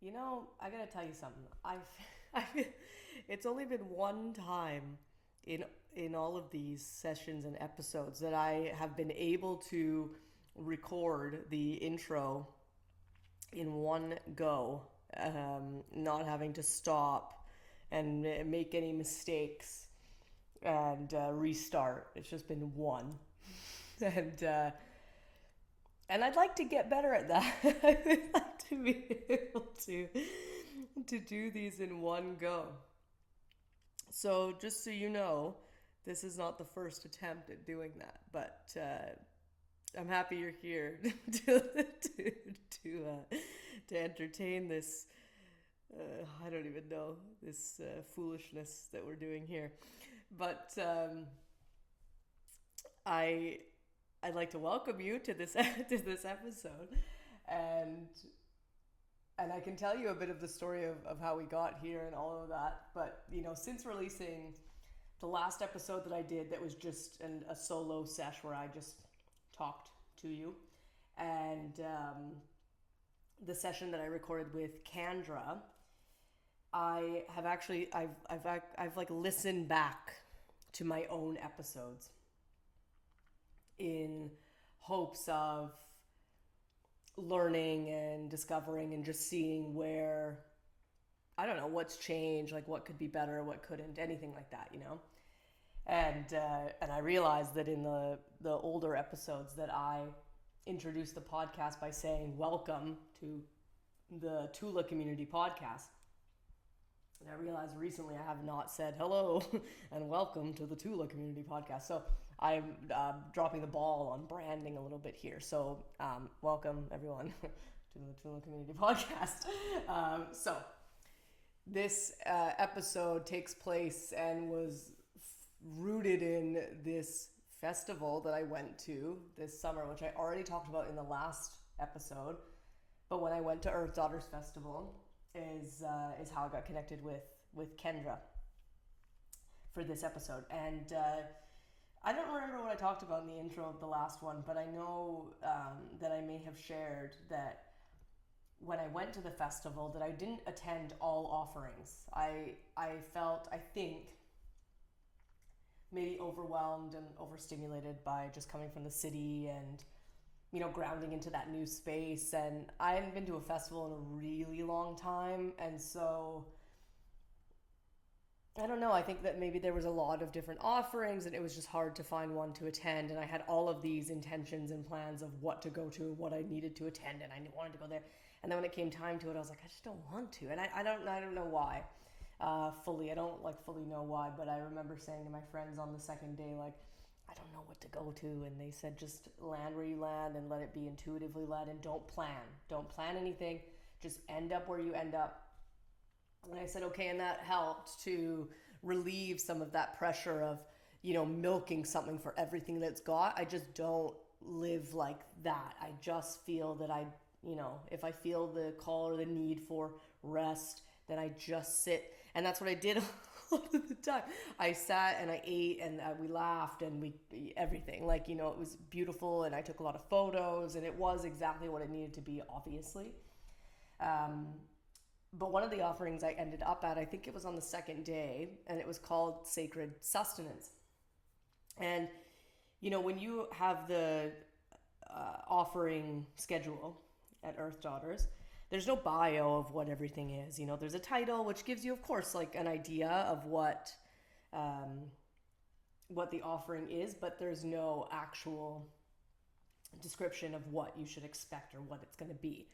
I gotta tell you something. I, it's only been one time in in all of these sessions and episodes that I have been able to record the intro in one go, not having to stop and make any mistakes and restart. It's just been one, and and I'd like to get better at that. I'd like to be able to do these in one go. So just so you know, this is not the first attempt at doing that, but I'm happy you're here to entertain this. I don't even know this foolishness that we're doing here, but I I'd like to welcome you to this to this episode, and and I can tell you a bit of the story of how we got here and all of that. But since releasing the last episode that I did, that was just a solo sesh where I just talked to you, and the session that I recorded with Kendra, I have actually I've like listened back to my own episodes in hopes of learning and discovering and just seeing where, I don't know, what's changed, like what could be better, what couldn't, anything like that. And I realized that in the older episodes that I introduced the podcast by saying welcome to the Tula Community Podcast. And I realized recently I have not said hello and welcome to the Tula Community Podcast. So I'm dropping the ball on branding a little bit here. So welcome everyone to the Tula Community Podcast. So this episode takes place and was rooted in this festival that I went to this summer, which I already talked about in the last episode. But when I went to Earth Daughters Festival is how I got connected with Kendra for this episode. And I don't remember what I talked about in the intro of the last one, but I know that I may have shared that when I went to the festival that I didn't attend all offerings. I felt, I think, maybe overwhelmed and overstimulated by just coming from the city and grounding into that new space. And I hadn't been to a festival in a really long time, and so I don't know. I think that maybe there was a lot of different offerings and it was just hard to find one to attend. And I had all of these intentions and plans of what to go to, what I needed to attend, and I wanted to go there. And then when it came time to it, I was like, I just don't want to. And I don't know why fully. I don't fully know why, but I remember saying to my friends on the second day, like, I don't know what to go to. And they said, just land where you land and let it be intuitively led, and don't plan. Don't plan anything. Just end up where you end up. And I said, okay, and that helped to relieve some of that pressure of, milking something for everything that's got. I just don't live like that. I just feel that if I feel the call or the need for rest, then I just sit. And that's what I did a lot of the time. I sat and I ate and we laughed and everything. It was beautiful, and I took a lot of photos, and it was exactly what it needed to be, obviously. But one of the offerings I ended up at, I think it was on the second day, and it was called Sacred Sustenance. And, when you have the offering schedule at Earth Daughters, there's no bio of what everything is. There's a title, which gives you, of course, an idea of what the offering is, but there's no actual description of what you should expect or what it's going to be.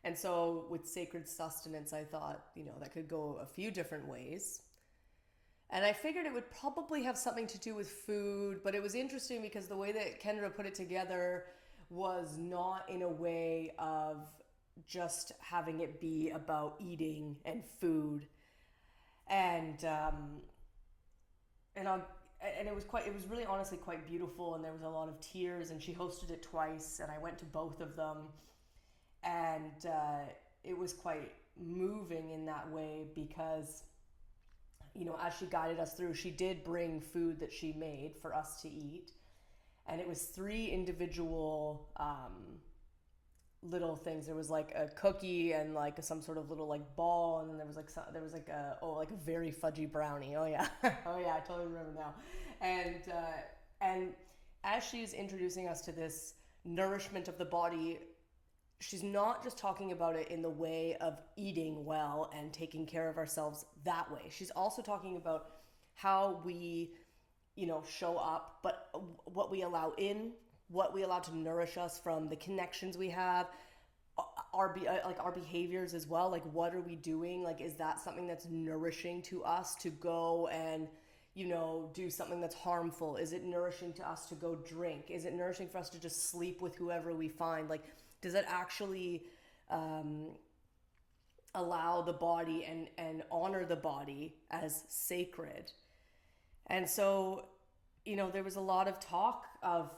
And so with Sacred Sustenance, I thought, that could go a few different ways. And I figured it would probably have something to do with food, but it was interesting because the way that Kendra put it together was not in a way of just having it be about eating and food. And it was really honestly quite beautiful, and there was a lot of tears, and she hosted it twice, and I went to both of them. And it was quite moving in that way because, as she guided us through, she did bring food that she made for us to eat. And it was 3 individual little things. There was like a cookie and like some sort of little like ball, and then there was like a like a very fudgy brownie. Oh yeah, oh yeah, I totally remember now. And as she's introducing us to this nourishment of the body, she's not just talking about it in the way of eating well and taking care of ourselves that way. She's also talking about how we, show up, but what we allow in, what we allow to nourish us from the connections we have, our behaviors as well. Like, what are we doing? Like, is that something that's nourishing to us to go and do something that's harmful? Is it nourishing to us to go drink? Is it nourishing for us to just sleep with whoever we find? Like, does it actually allow the body and honor the body as sacred? And so, there was a lot of talk of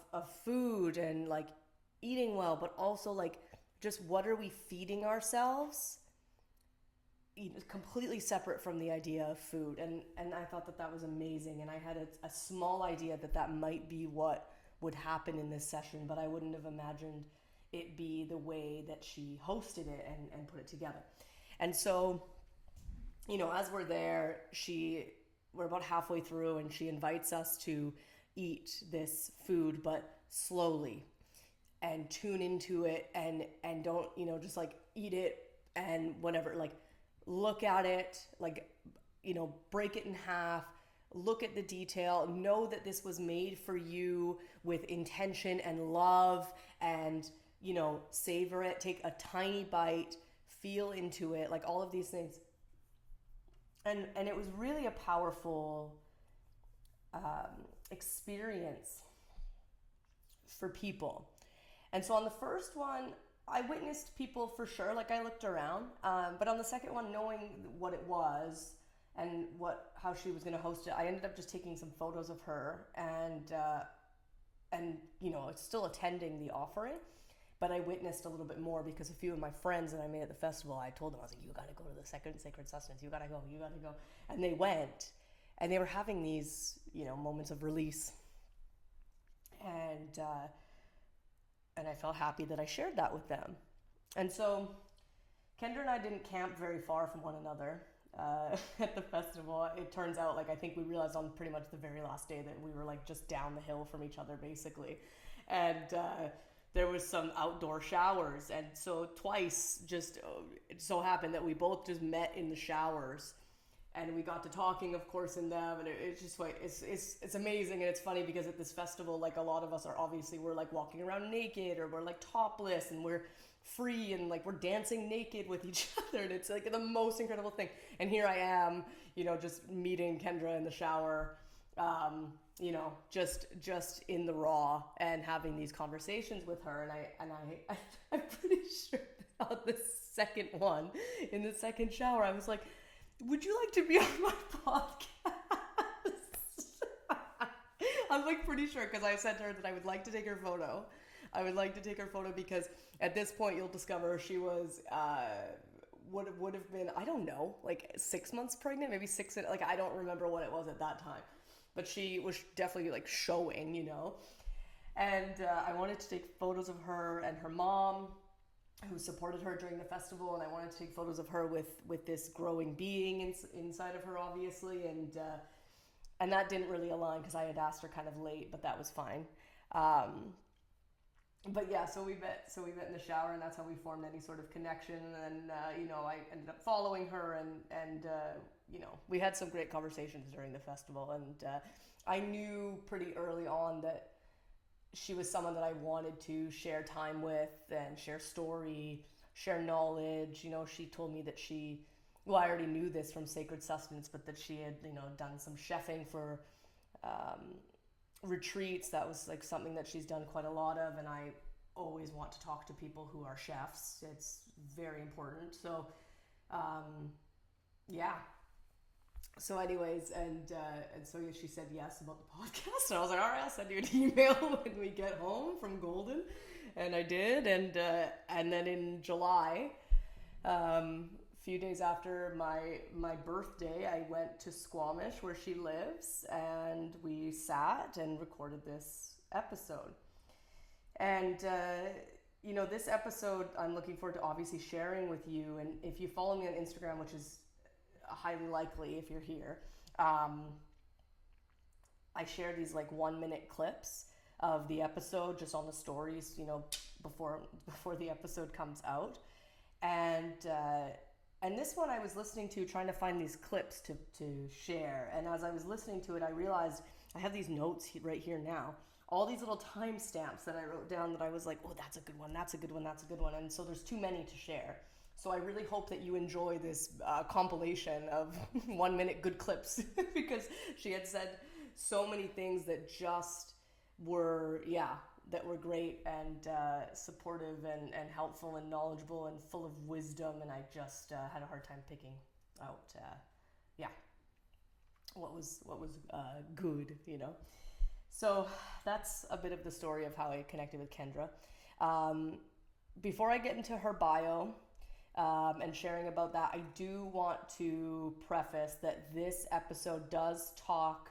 food and like eating well, but also like just what are we feeding ourselves? Completely separate from the idea of food. And I thought that was amazing. And I had a small idea that might be what would happen in this session, but I wouldn't have imagined it be the way that she hosted it and put it together. And so, as we're there, we're about halfway through, and she invites us to eat this food, but slowly, and tune into it, and don't, just like eat it and whatever, like look at it, like, break it in half, look at the detail, know that this was made for you with intention and love, and, savor it, take a tiny bite, feel into it, like all of these things. And it was really a powerful experience for people. And so on the first one, I witnessed people for sure, like I looked around, but on the second one, knowing what it was and how she was going to host it, I ended up just taking some photos of her and still attending the offering. But I witnessed a little bit more because a few of my friends that I made at the festival, I told them, I was like, you got to go to the second Sacred Sustenance. You got to go. And they went, and they were having these, moments of release. And I felt happy that I shared that with them. And so Kendra and I didn't camp very far from one another at the festival. It turns out, like, I think we realized on pretty much the very last day that we were like just down the hill from each other, basically. And there was some outdoor showers, and so twice just it so happened that we both just met in the showers, and we got to talking, of course, in them, and it's just like it's amazing. And it's funny because at this festival, like, a lot of us we're like walking around naked, or we're like topless, and we're free, and like we're dancing naked with each other, and it's like the most incredible thing. And here I am, just meeting Kendra in the shower, just in the raw, and having these conversations with her. And I'm pretty sure on the second one, in the second shower, I was like, would you like to be on my podcast? I'm like pretty sure, because I said to her that I would like to take her photo. Because at this point you'll discover she was would have been, I don't know, like 6 months pregnant, maybe like I don't remember what it was at that time. But she was definitely like showing, And I wanted to take photos of her and her mom, who supported her during the festival, and I wanted to take photos of her with this growing being inside of her, obviously, and that didn't really align because I had asked her kind of late, but that was fine. But yeah, so we met in the shower, and that's how we formed any sort of connection. And I ended up following her, and we had some great conversations during the festival, and I knew pretty early on that she was someone that I wanted to share time with and share story, share knowledge. She told me that I already knew this from Sacred Sustenance, but that she had, done some chefing for retreats. That was like something that she's done quite a lot of, and I always want to talk to people who are chefs. It's very important. So, yeah. So anyways, and so she said yes about the podcast, and I was like, all right, I'll send you an email when we get home from Golden, and I did, and then in July, a few days after my birthday, I went to Squamish, where she lives, and we sat and recorded this episode. And this episode I'm looking forward to obviously sharing with you. And if you follow me on Instagram, which is highly likely if you're here, I share these like 1 minute clips of the episode just on the stories, before the episode comes out. And this one I was listening to, trying to find these clips to share. And as I was listening to it, I realized I have these notes right here now. All these little timestamps that I wrote down that I was like, oh, that's a good one, that's a good one, that's a good one. And so there's too many to share. So I really hope that you enjoy this compilation of 1 minute good clips because she had said so many things that just were, that were great and supportive and helpful and knowledgeable and full of wisdom. And I just had a hard time picking out, what was good, So that's a bit of the story of how I connected with Kendra. Before I get into her bio and sharing about that, I do want to preface that this episode does talk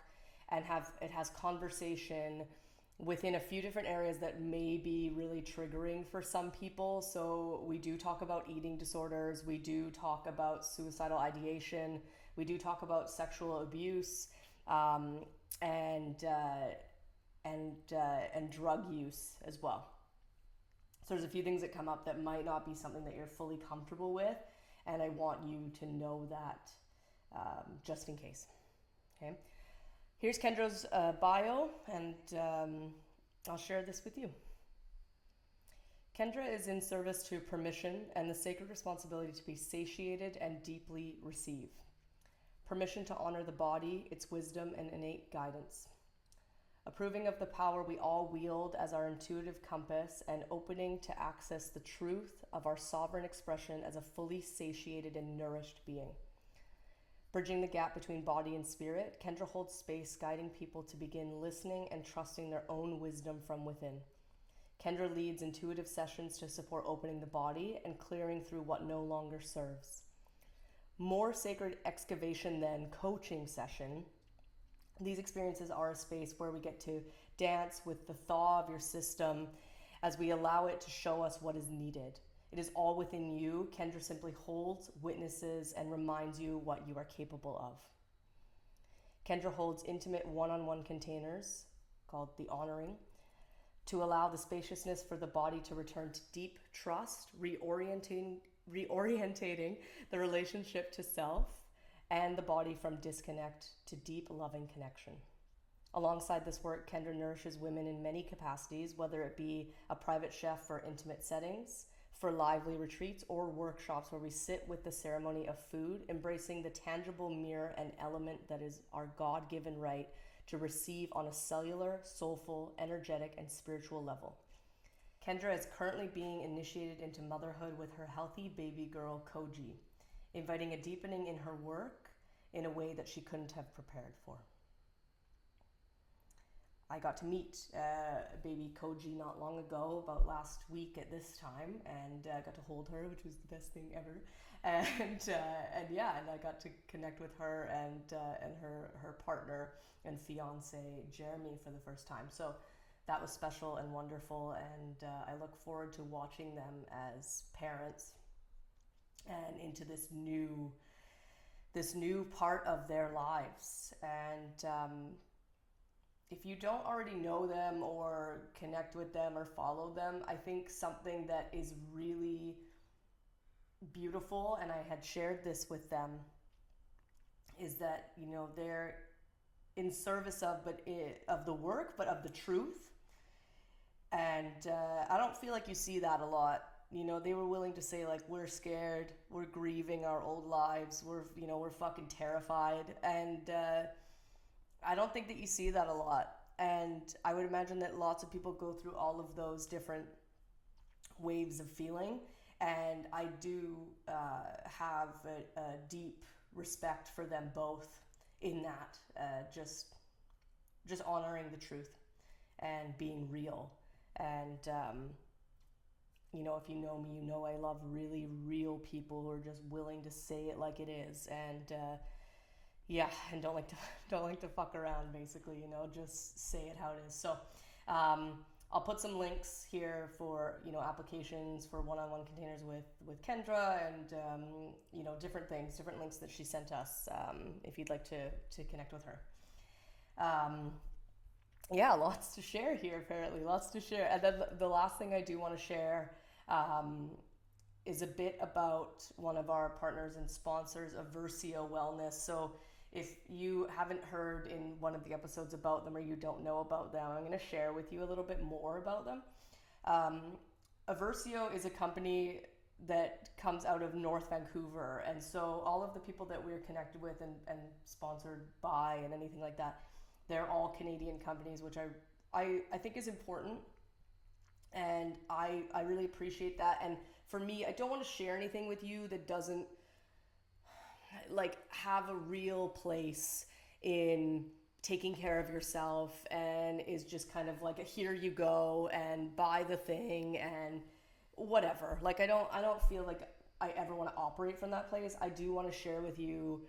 and it has conversation within a few different areas that may be really triggering for some people. So we do talk about eating disorders, we do talk about suicidal ideation, we do talk about sexual abuse, and drug use as well. So there's a few things that come up that might not be something that you're fully comfortable with, and I want you to know that just in case. Okay. Here's Kendra's bio, and I'll share this with you. Kendra is in service to permission and the sacred responsibility to be satiated and deeply receive. Permission to honor the body, its wisdom and innate guidance. Approving of the power we all wield as our intuitive compass and opening to access the truth of our sovereign expression as a fully satiated and nourished being. Bridging the gap between body and spirit, Kendra holds space guiding people to begin listening and trusting their own wisdom from within. Kendra leads intuitive sessions to support opening the body and clearing through what no longer serves. More sacred excavation than coaching session, these experiences are a space where we get to dance with the thaw of your system as we allow it to show us what is needed. It is all within you. Kendra simply holds, witnesses, and reminds you what you are capable of. Kendra holds intimate one-on-one containers called the honoring to allow the spaciousness for the body to return to deep trust, reorientating the relationship to self and the body from disconnect to deep loving connection. Alongside this work, Kendra nourishes women in many capacities, whether it be a private chef for intimate settings, for lively retreats, or workshops where we sit with the ceremony of food, embracing the tangible mirror and element that is our God-given right to receive on a cellular, soulful, energetic, and spiritual level. Kendra is currently being initiated into motherhood with her healthy baby girl, Koji, inviting a deepening in her work in a way that she couldn't have prepared for. I got to meet baby Koji not long ago, about last week at this time, and got to hold her, which was the best thing ever. And I got to connect with her and her partner and fiance Jeremy for the first time. So that was special and wonderful, and I look forward to watching them as parents and into this new part of their lives. And if you don't already know them or connect with them or follow them, I think something that is really beautiful, and I had shared this with them, is that, they're in service of the work, but of the truth. And I don't feel like you see that a lot. They were willing to say, like, we're scared, we're grieving our old lives, we're fucking terrified. And I don't think that you see that a lot. And I would imagine that lots of people go through all of those different waves of feeling. And I do have a deep respect for them both in that, just honoring the truth and being real. And, if you know me, I love really real people who are just willing to say it like it is. And, and don't like to fuck around, basically, just say it how it is. So, I'll put some links here for, applications for one-on-one containers with Kendra and, different things, different links that she sent us, if you'd like to connect with her. Yeah, lots to share here, apparently. Lots to share. And then the last thing I do want to share is a bit about one of our partners and sponsors, Aversio Wellness. So if you haven't heard in one of the episodes about them or you don't know about them, I'm going to share with you a little bit more about them. Aversio is a company that comes out of North Vancouver. And so all of the people that we're connected with and sponsored by and anything like that, they're all Canadian companies, which I think is important. And I really appreciate that. And for me, I don't want to share anything with you that doesn't have a real place in taking care of yourself and is just kind of like a here you go and buy the thing and whatever. I don't feel like I ever want to operate from that place. I do want to share with you,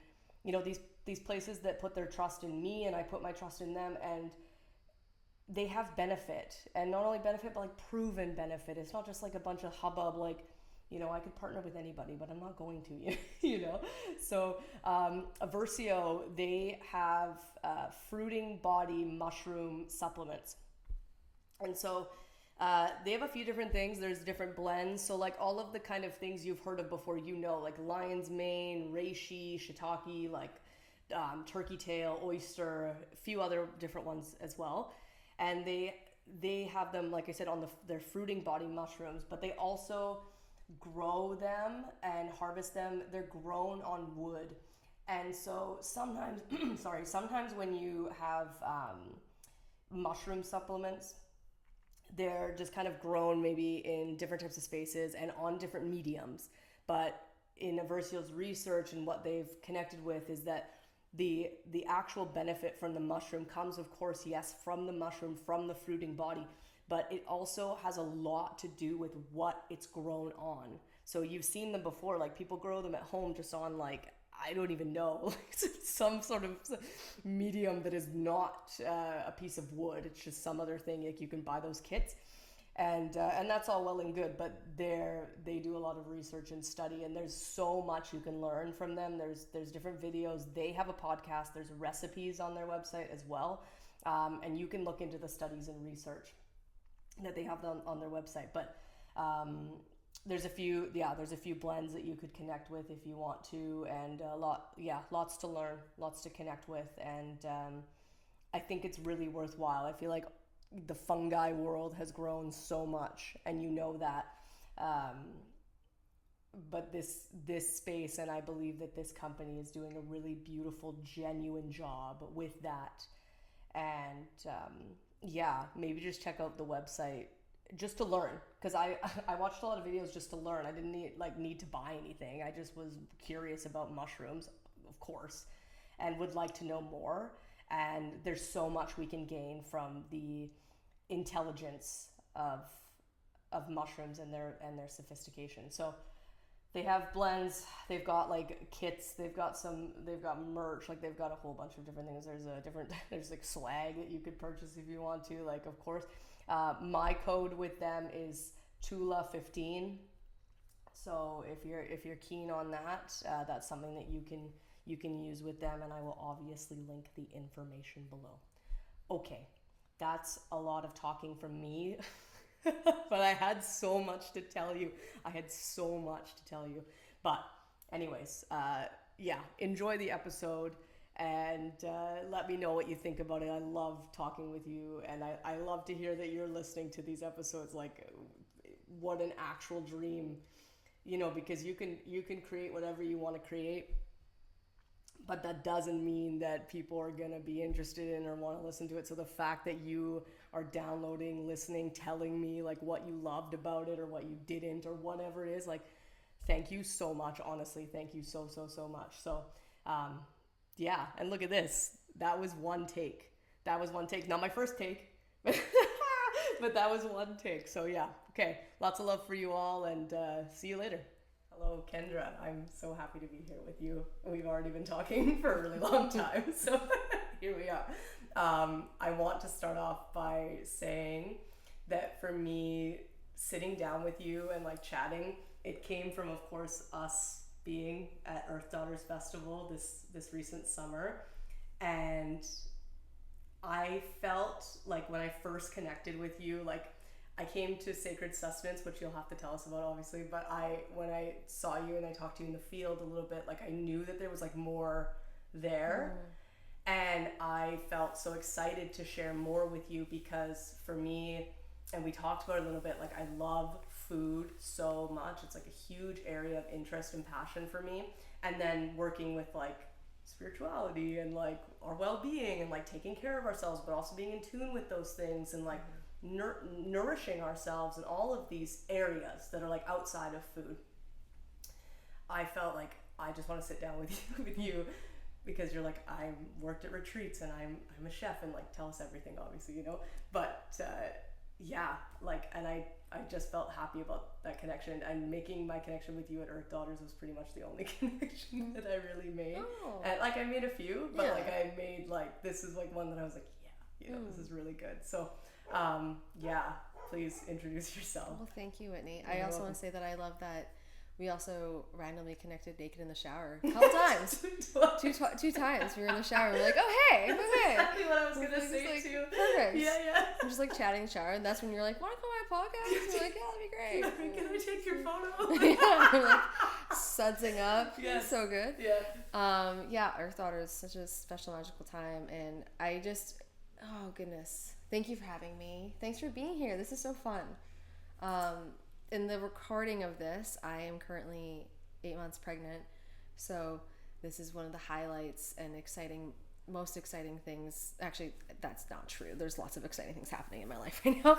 these places that put their trust in me and I put my trust in them, and they have benefit, and not only benefit, but proven benefit. It's not just a bunch of hubbub, I could partner with anybody, but I'm not going to, So Aversio, they have fruiting body mushroom supplements. And so they have a few different things. There's different blends. So all of the kind of things you've heard of before, like lion's mane, reishi, shiitake, turkey tail, oyster, a few other different ones as well. And they have them, like I said, on their fruiting body mushrooms, but they also grow them and harvest them. They're grown on wood. And so sometimes, sometimes when you have mushroom supplements, they're just kind of grown maybe in different types of spaces and on different mediums. But in Aversio's research and what they've connected with is that the actual benefit from the mushroom comes, of course, yes, from the mushroom, from the fruiting body, but it also has a lot to do with what it's grown on. So you've seen them before, people grow them at home just on I don't even know, some sort of medium that is not a piece of wood. It's just some other thing. You can buy those kits, and that's all well and good. But they do a lot of research and study, and there's so much you can learn from them. There's different videos. They have a podcast. There's recipes on their website as well, and you can look into the studies and research that they have on their website. But there's a few blends that you could connect with if you want to, and lots to learn, lots to connect with, and I think it's really worthwhile. I feel like the fungi world has grown so much, and that, but this space, and I believe that this company is doing a really beautiful, genuine job with that, and maybe just check out the website just to learn, because I watched a lot of videos just to learn. I didn't need to buy anything. I just was curious about mushrooms, of course, and would like to know more. And there's so much we can gain from the intelligence of mushrooms and their sophistication. So they have blends, they've got kits, they've got merch, they've got a whole bunch of different things. There's swag that you could purchase if you want to, of course. My code with them is Tula15. So if you're keen on that, that's something that you can use with them, and I will obviously link the information below. Okay, that's a lot of talking from me. But I had so much to tell you. But anyways, enjoy the episode, and let me know what you think about it. I love talking with you, and I love to hear that you're listening to these episodes. What an actual dream, because you can create whatever you want to create, but that doesn't mean that people are going to be interested in or want to listen to it. So the fact that you are downloading, listening, telling me what you loved about it or what you didn't or whatever it is, thank you so much. Honestly, thank you so much. So and look at this. That was one take. Not my first take, but that was one take. So okay. Lots of love for you all, and see you later. Hello, Kendra. I'm so happy to be here with you. We've already been talking for a really long time, so here we are. I want to start off by saying that for me, sitting down with you and like chatting, it came from, of course, us being at Earth Daughters Festival this recent summer, and I felt like when I first connected with you, like I came to Sacred Sustenance, which you'll have to tell us about, obviously. But when I saw you and I talked to you in the field a little bit, like I knew that there was like more there, and I felt so excited to share more with you because for me, and we talked about it a little bit, like I love food so much. It's like a huge area of interest and passion for me. And then working with like spirituality and like our well-being and like taking care of ourselves, but also being in tune with those things and like nourishing ourselves in all of these areas that are like outside of food. I felt like I just want to sit down with you because you're like, I worked at retreats and I'm a chef, and like tell us everything, obviously, you know. But yeah, like, and I just felt happy about that connection, and making my connection with you at Earth Daughters was pretty much the only connection that I really made. And like I made a few, but like I made like, this is like one that I was like, yeah, you know, this is really good. So yeah, please introduce yourself. Well, thank you, Whitney. I also want to say that I love that we also randomly connected naked in the shower a couple times. Two times we were in the shower. We're like, oh, hey, that's okay. exactly what I was gonna say like, too. Perfect. Yeah. I'm just like chatting in the shower, and that's when you're like, want to come on my podcast? We're like, yeah, that'd be great. Can I take your photo? Yeah, we're like sudsing up. Yes. So good. Yeah. Yeah, Earth Daughter is such a special, magical time, and I just, oh goodness, thank you for having me. Thanks for being here. This is so fun. In the recording of this, I am currently 8 months pregnant, so this is one of the highlights and most exciting things. Actually, that's not true. There's lots of exciting things happening in my life right now.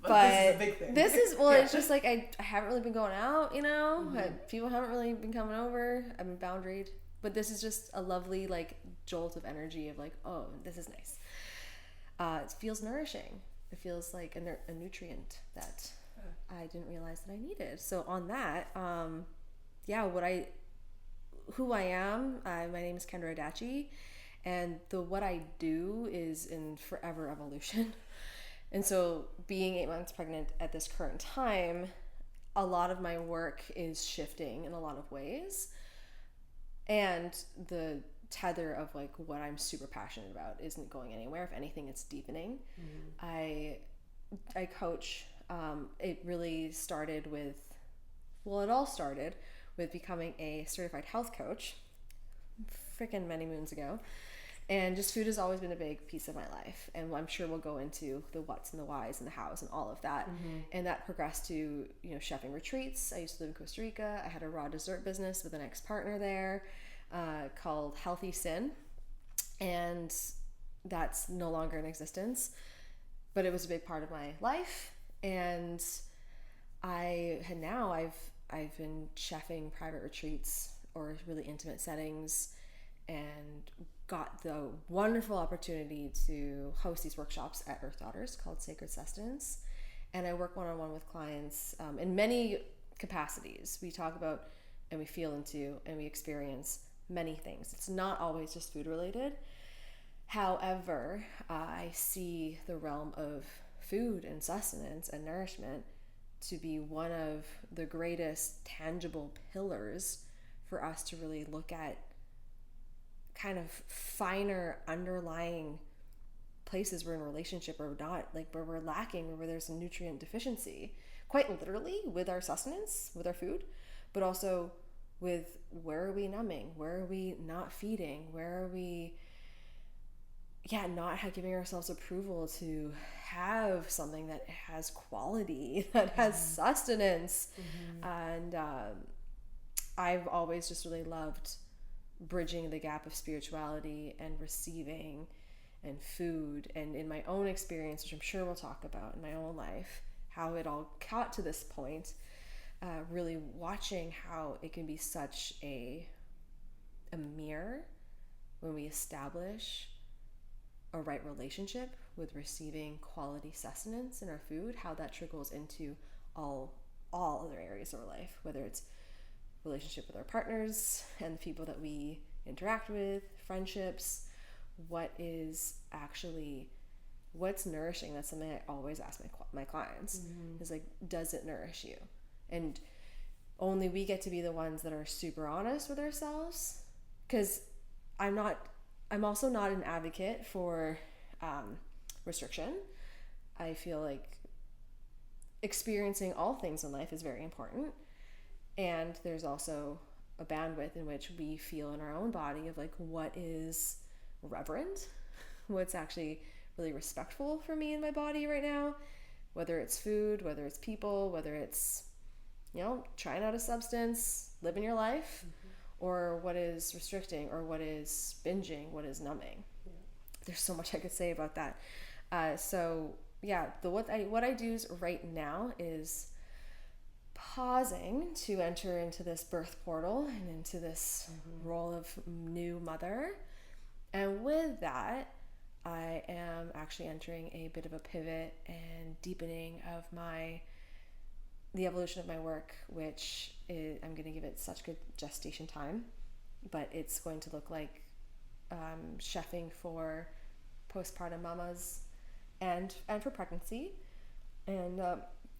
But this is a big thing. This is, well, it's just like I haven't really been going out, you know? People haven't really been coming over. I've been boundaried. But this is just a lovely, like, jolt of energy of like, oh, this is nice. It feels nourishing. It feels like a nutrient that I didn't realize that I needed. So on that, who I am, my name is Kendra Adachi, and what I do is in forever evolution. And so being 8 months pregnant at this current time, a lot of my work is shifting in a lot of ways. And the tether of like what I'm super passionate about isn't going anywhere. If anything, it's deepening. I coach. It really started with, it all started with becoming a certified health coach freaking many moons ago. And just food has always been a big piece of my life. And I'm sure we'll go into the what's and the whys and the hows and all of that. And that progressed to, you know, chefing retreats. I used to live in Costa Rica. I had a raw dessert business with an ex-partner there called Healthy Sin. And that's no longer in existence. But it was a big part of my life. And I've been chefing private retreats or really intimate settings, and got the wonderful opportunity to host these workshops at Earth Daughters called Sacred Sustenance. And I work one-on-one with clients in many capacities. We talk about and we feel into and we experience many things. It's not always just food related. However, I see the realm of food and sustenance and nourishment to be one of the greatest tangible pillars for us to really look at kind of finer underlying places we're in relationship or not, like where we're lacking or where there's a nutrient deficiency, quite literally with our sustenance, with our food, but also with where are we numbing, where are we not feeding, where are we not giving ourselves approval to have something that has quality, that has sustenance. And I've always just really loved bridging the gap of spirituality and receiving and food, and in my own experience, which I'm sure we'll talk about in my own life, how it all got to this point, really watching how it can be such a mirror when we establish a right relationship with receiving quality sustenance in our food, how that trickles into all other areas of our life, whether it's relationship with our partners and the people that we interact with, friendships, what is actually what's nourishing? That's something I always ask my clients. Is like, does it nourish you? And only we get to be the ones that are super honest with ourselves, because I'm also not an advocate for restriction. I feel like experiencing all things in life is very important, and there's also a bandwidth in which we feel in our own body of like, what is reverent, what's actually really respectful for me in my body right now, whether it's food, whether it's people, whether it's, you know, trying out a substance, living your life, or what is restricting, or what is binging, what is numbing. There's so much I could say about that. So yeah, what I do right now is pausing to enter into this birth portal and into this role of new mother. And with that, I am actually entering a bit of a pivot and deepening of the evolution of my work, which is, I'm going to give it such good gestation time, but it's going to look like chefing for postpartum mamas and for pregnancy, and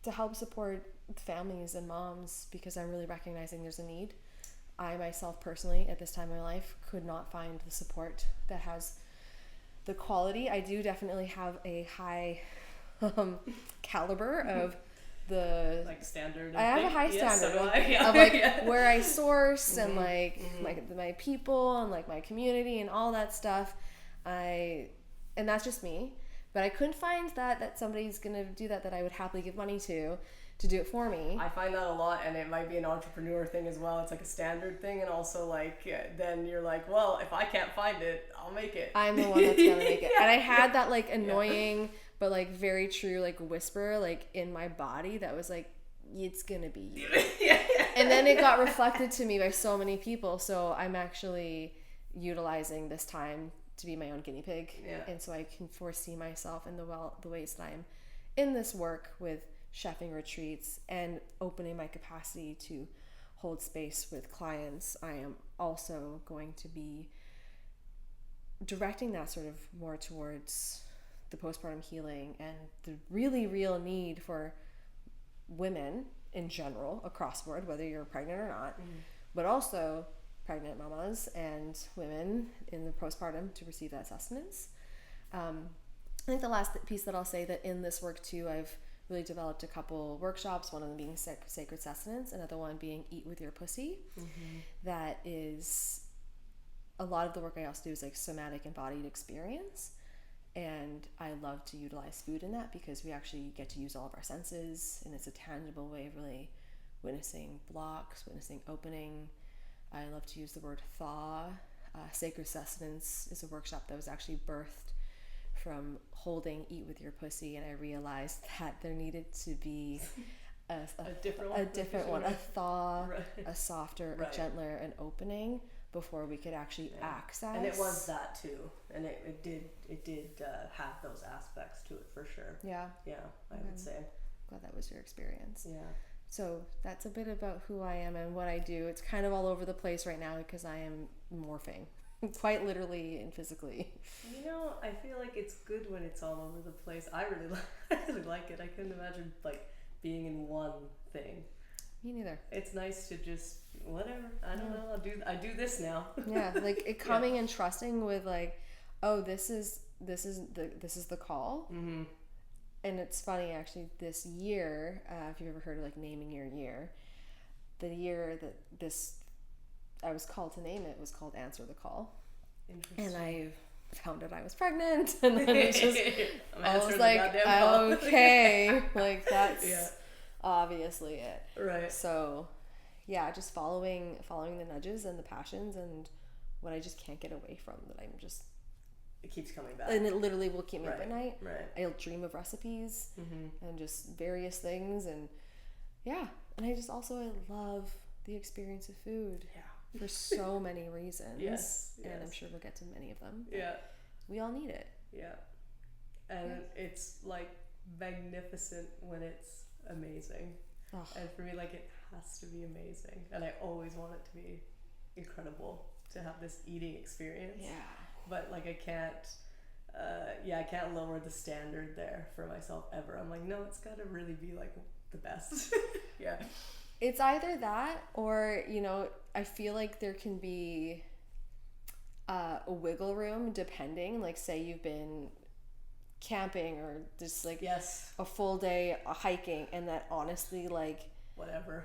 to help support families and moms, because I'm really recognizing there's a need. I myself personally, at this time in my life, could not find the support that has the quality. I do definitely have a high caliber of the like standard. I have a high standard so of like where I source and like my people and like my community and all that stuff. And that's just me. But I couldn't find that somebody's gonna do that I would happily give money to do it for me. I find that a lot, and it might be an entrepreneur thing as well. It's like a standard thing, and also like then you're like, well, if I can't find it, I'll make it. I'm the one that's gonna make it. And I had that like annoying but like very true like whisper like in my body that was like, it's gonna be you. And then it got reflected to me by so many people. So I'm actually utilizing this time to be my own guinea pig. And so I can foresee myself in the ways that I'm in this work with chefing retreats and opening my capacity to hold space with clients. I am also going to be directing that sort of more towards the postpartum healing and the really real need for women in general across board, whether you're pregnant or not, but also pregnant mamas and women in the postpartum to receive that sustenance. I think the last piece that I'll say, that in this work too, I've really developed a couple workshops, one of them being Sacred Sustenance, another one being Eat With Your Pussy. That is, a lot of the work I also do is like somatic embodied experience. And I love to utilize food in that, because we actually get to use all of our senses, and it's a tangible way of really witnessing blocks, witnessing opening. I love to use the word thaw. Sacred Sustenance is a workshop that was actually birthed from holding Eat With Your Pussy, and I realized that there needed to be a different one, a thaw, a softer, a gentler, an opening before we could actually access. And it was that too, and it did have those aspects to it for sure. I would say. Glad that was your experience. So that's a bit about who I am and what I do. It's kind of all over the place right now because I am morphing, quite literally and physically. You know, I feel like it's good when it's all over the place. I really like it. I couldn't imagine like being in one thing. Me neither. It's nice to just whatever. I don't know. I do this now. Like it coming and trusting with like, oh, this is the call. And it's funny actually. This year, if you've ever heard of like naming your year, the year that I was called to name it was called Answer the Call. And I found out I was pregnant, and then it's just I was like, okay, like that's obviously it. Right. So yeah, just following the nudges and the passions and what I just can't get away from, that I'm just, it keeps coming back. And it literally will keep me up at night. Right. I'll dream of recipes and just various things, and and I just also, I love the experience of food. For so many reasons. Yes. And I'm sure we'll get to many of them. We all need it. And it's like magnificent when it's amazing. And for me, like, it has to be amazing, and I always want it to be incredible to have this eating experience. But like I can't yeah, I can't lower the standard there for myself ever. I'm like, no, it's got to really be like the best. Yeah. It's either that or, I feel like there can be a wiggle room depending. Like, say you've been camping or just like Yes. a full day hiking, and that honestly, like, Whatever.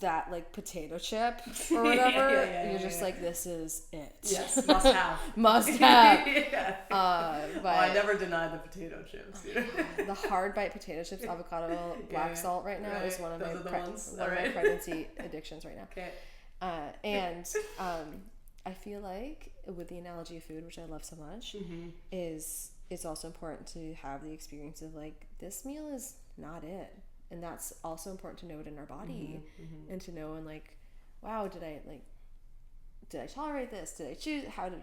that like potato chip or whatever, Yeah, you're just like, this is it. Yes, must have. Must have. Yeah. But I never denied the potato chips. the hard bite potato chips, avocado oil, black salt right now is one of Those my are the ones. one of my Alright. pregnancy addictions right now. Okay. And I feel like with the analogy of food, which I love so much, is it's also important to have the experience of like, this meal is not it. And that's also important to note in our body and to know, and like, wow, did I tolerate this? Did I choose? How did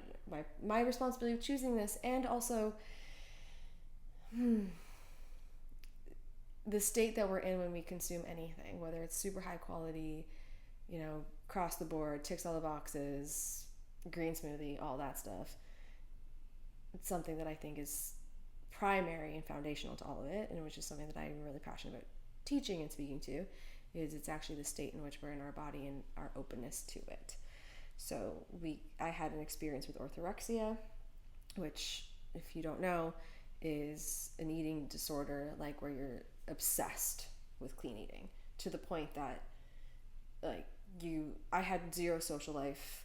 my responsibility of choosing this? And also, the state that we're in when we consume anything, whether it's super high quality, across the board, ticks all the boxes, green smoothie, all that stuff. It's something that I think is primary and foundational to all of it, and which is something that I'm really passionate about teaching and speaking to, is it's actually the state in which we're in our body and our openness to it. So I had an experience with orthorexia, which, if you don't know, is an eating disorder like where you're obsessed with clean eating to the point that like I had zero social life.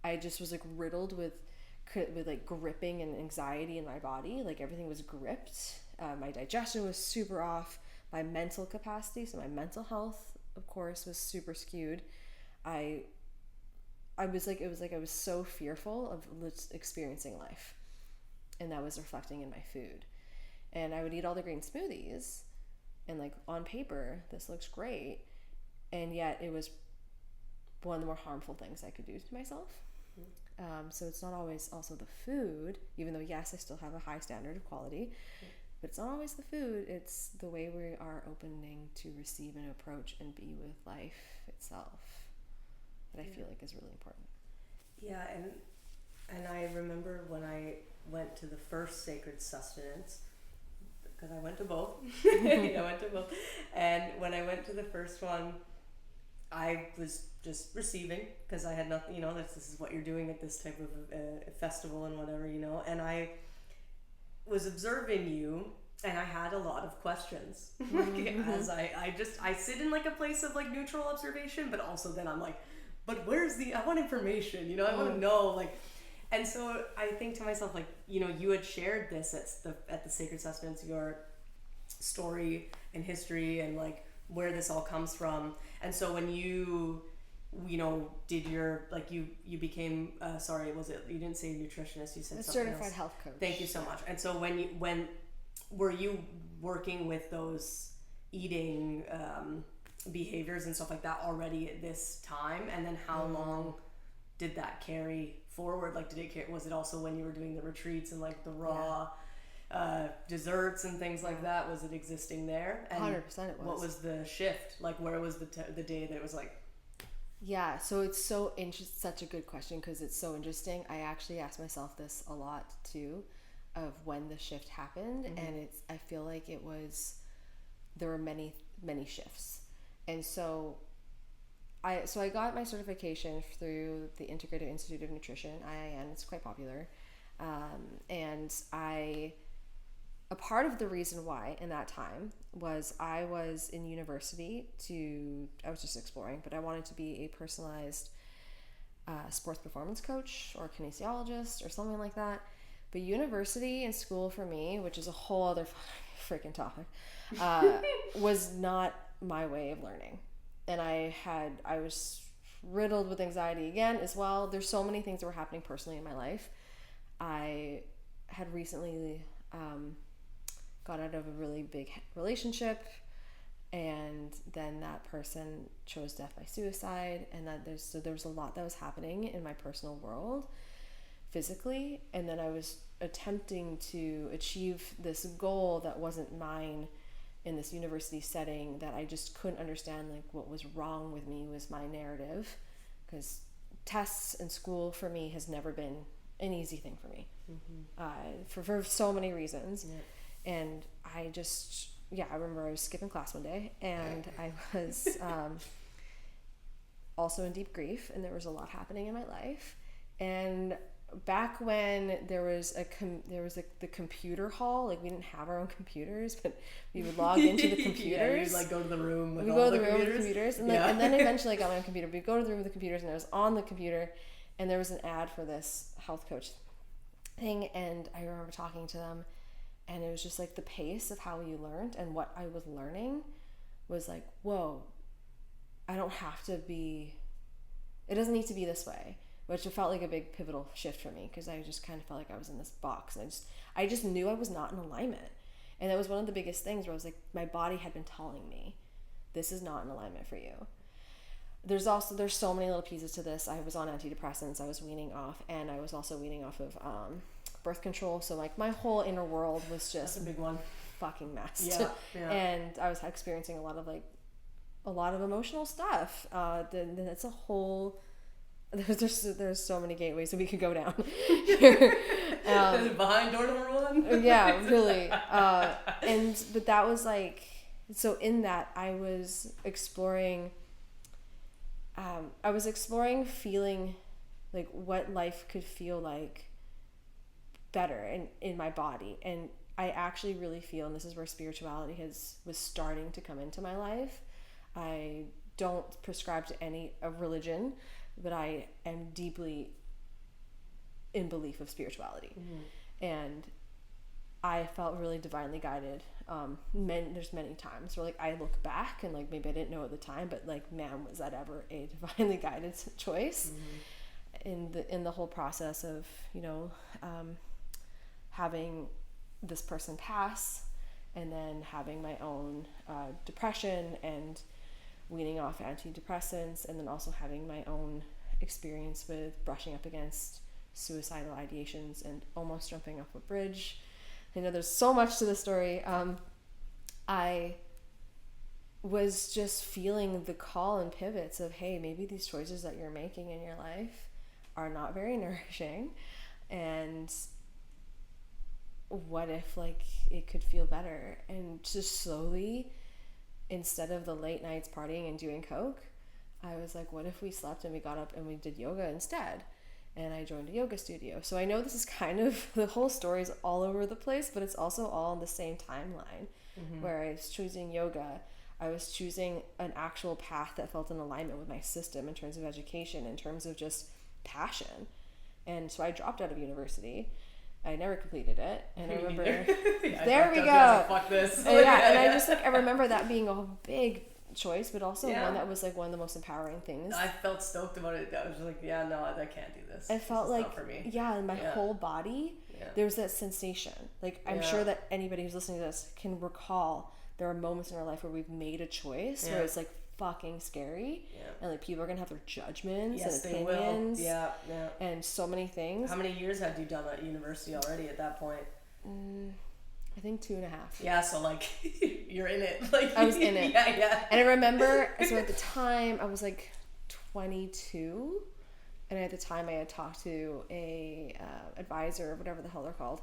I just was like riddled with like gripping and anxiety in my body. Like everything was gripped. My digestion was super off. My mental capacity, so my mental health, of course, was super skewed. I was like, it was like I was so fearful of experiencing life, and that was reflecting in my food. And I would eat all the green smoothies, and like on paper, this looks great, and yet it was one of the more harmful things I could do to myself. So it's not always also the food, even though yes, I still have a high standard of quality. But it's not always the food, it's the way we are opening to receive and approach and be with life itself that I feel like is really important. Yeah, and I remember when I went to the first Sacred Sustenance, because I went to both. And when I went to the first one, I was just receiving, because I had nothing, this is what you're doing at this type of festival and whatever, and I was observing you, and I had a lot of questions. As I sit in like a place of like neutral observation, but also then I'm like, but I want information, I want to know, like, and so I think to myself, like, you had shared this at the Sacred Sustenance, your story and history and like where this all comes from. And so when you did your, like, you became, you didn't say nutritionist, you said A something certified else. health coach. Thank you so much. And so when were you working with those eating behaviors and stuff like that already at this time? And then how long did that carry forward? Like, was it also when you were doing the retreats and like the raw desserts and things like that? Was it existing there? And 100% it was. What was the shift? Like, where was the day that it was like? Yeah, so it's such a good question, because it's so interesting. I actually asked myself this a lot too, of when the shift happened, and I feel like there were many shifts. And so I got my certification through the Integrated Institute of Nutrition, IIN. It's quite popular, and a part of the reason why in that time was I was in university I was just exploring, but I wanted to be a personalized sports performance coach or kinesiologist or something like that. But university and school for me, which is a whole other freaking topic, was not my way of learning. And I was riddled with anxiety again as well. There's so many things that were happening personally in my life. I had recently got out of a really big relationship, and then that person chose death by suicide, and there was a lot that was happening in my personal world physically, and then I was attempting to achieve this goal that wasn't mine in this university setting, that I just couldn't understand. Like, what was wrong with me was my narrative, because tests and school for me has never been an easy thing for me, for so many reasons. Yeah. And I just, I remember I was skipping class one day, and I was also in deep grief, and there was a lot happening in my life. And back when there was the computer hall, like we didn't have our own computers, but we would log into the computers. You'd like go to the room with we go to the room with the computers, and, and then eventually I got my own computer. We'd go to the room with the computers, and I was on the computer, and there was an ad for this health coach thing, and I remember talking to them, and it was just like the pace of how you learned and what I was learning was like, whoa, I don't have to be, it doesn't need to be this way, which felt like a big pivotal shift for me, because I just kind of felt like I was in this box, and I just knew I was not in alignment. And that was one of the biggest things where I was like, my body had been telling me, this is not in alignment for you. There's so many little pieces to this. I was on antidepressants, I was weaning off, and I was also weaning off of birth control. So like my whole inner world was just a big one, fucking messed. Yeah. And I was experiencing a lot of emotional stuff. Then it's a whole, there's so many gateways that we could go down here. Behind door number one. Yeah, really. But that was like, so in that I was exploring feeling like what life could feel like better in my body. And I actually really feel, and this is where spirituality was starting to come into my life. I don't prescribe to a religion, but I am deeply in belief of spirituality. And I felt really divinely guided. There's many times where like I look back and like maybe I didn't know at the time, but like, man, was that ever a divinely guided choice in the whole process of, having this person pass, and then having my own depression and weaning off antidepressants, and then also having my own experience with brushing up against suicidal ideations and almost jumping off a bridge. I know there's so much to the story. I was just feeling the call and pivots of, hey, maybe these choices that you're making in your life are not very nourishing, and what if like it could feel better? And just slowly, instead of the late nights partying and doing coke, I was like, what if we slept and we got up and we did yoga instead? And I joined a yoga studio. So I know this is kind of, the whole story is all over the place, but it's also all on the same timeline. Where I was choosing yoga, I was choosing an actual path that felt in alignment with my system in terms of education, in terms of just passion. And so I dropped out of university. I never completed it, and I remember there we go. Fuck this. And I just like, I remember that being a big choice, but also one that was like one of the most empowering things. I felt stoked about it. I was like, yeah, no, I can't do this. I felt this like, not for me. In my whole body, there was that sensation. Like, I'm sure that anybody who's listening to this can recall there are moments in our life where we've made a choice where it's like fucking scary, and like people are gonna have their judgments and opinions, and so many things. How many years had you done at university already at that point? I think 2.5. Yeah, so like you're in it. Like I was in it. Yeah. And I remember, so at the time I was like 22, and at the time I had talked to a advisor or whatever the hell they're called,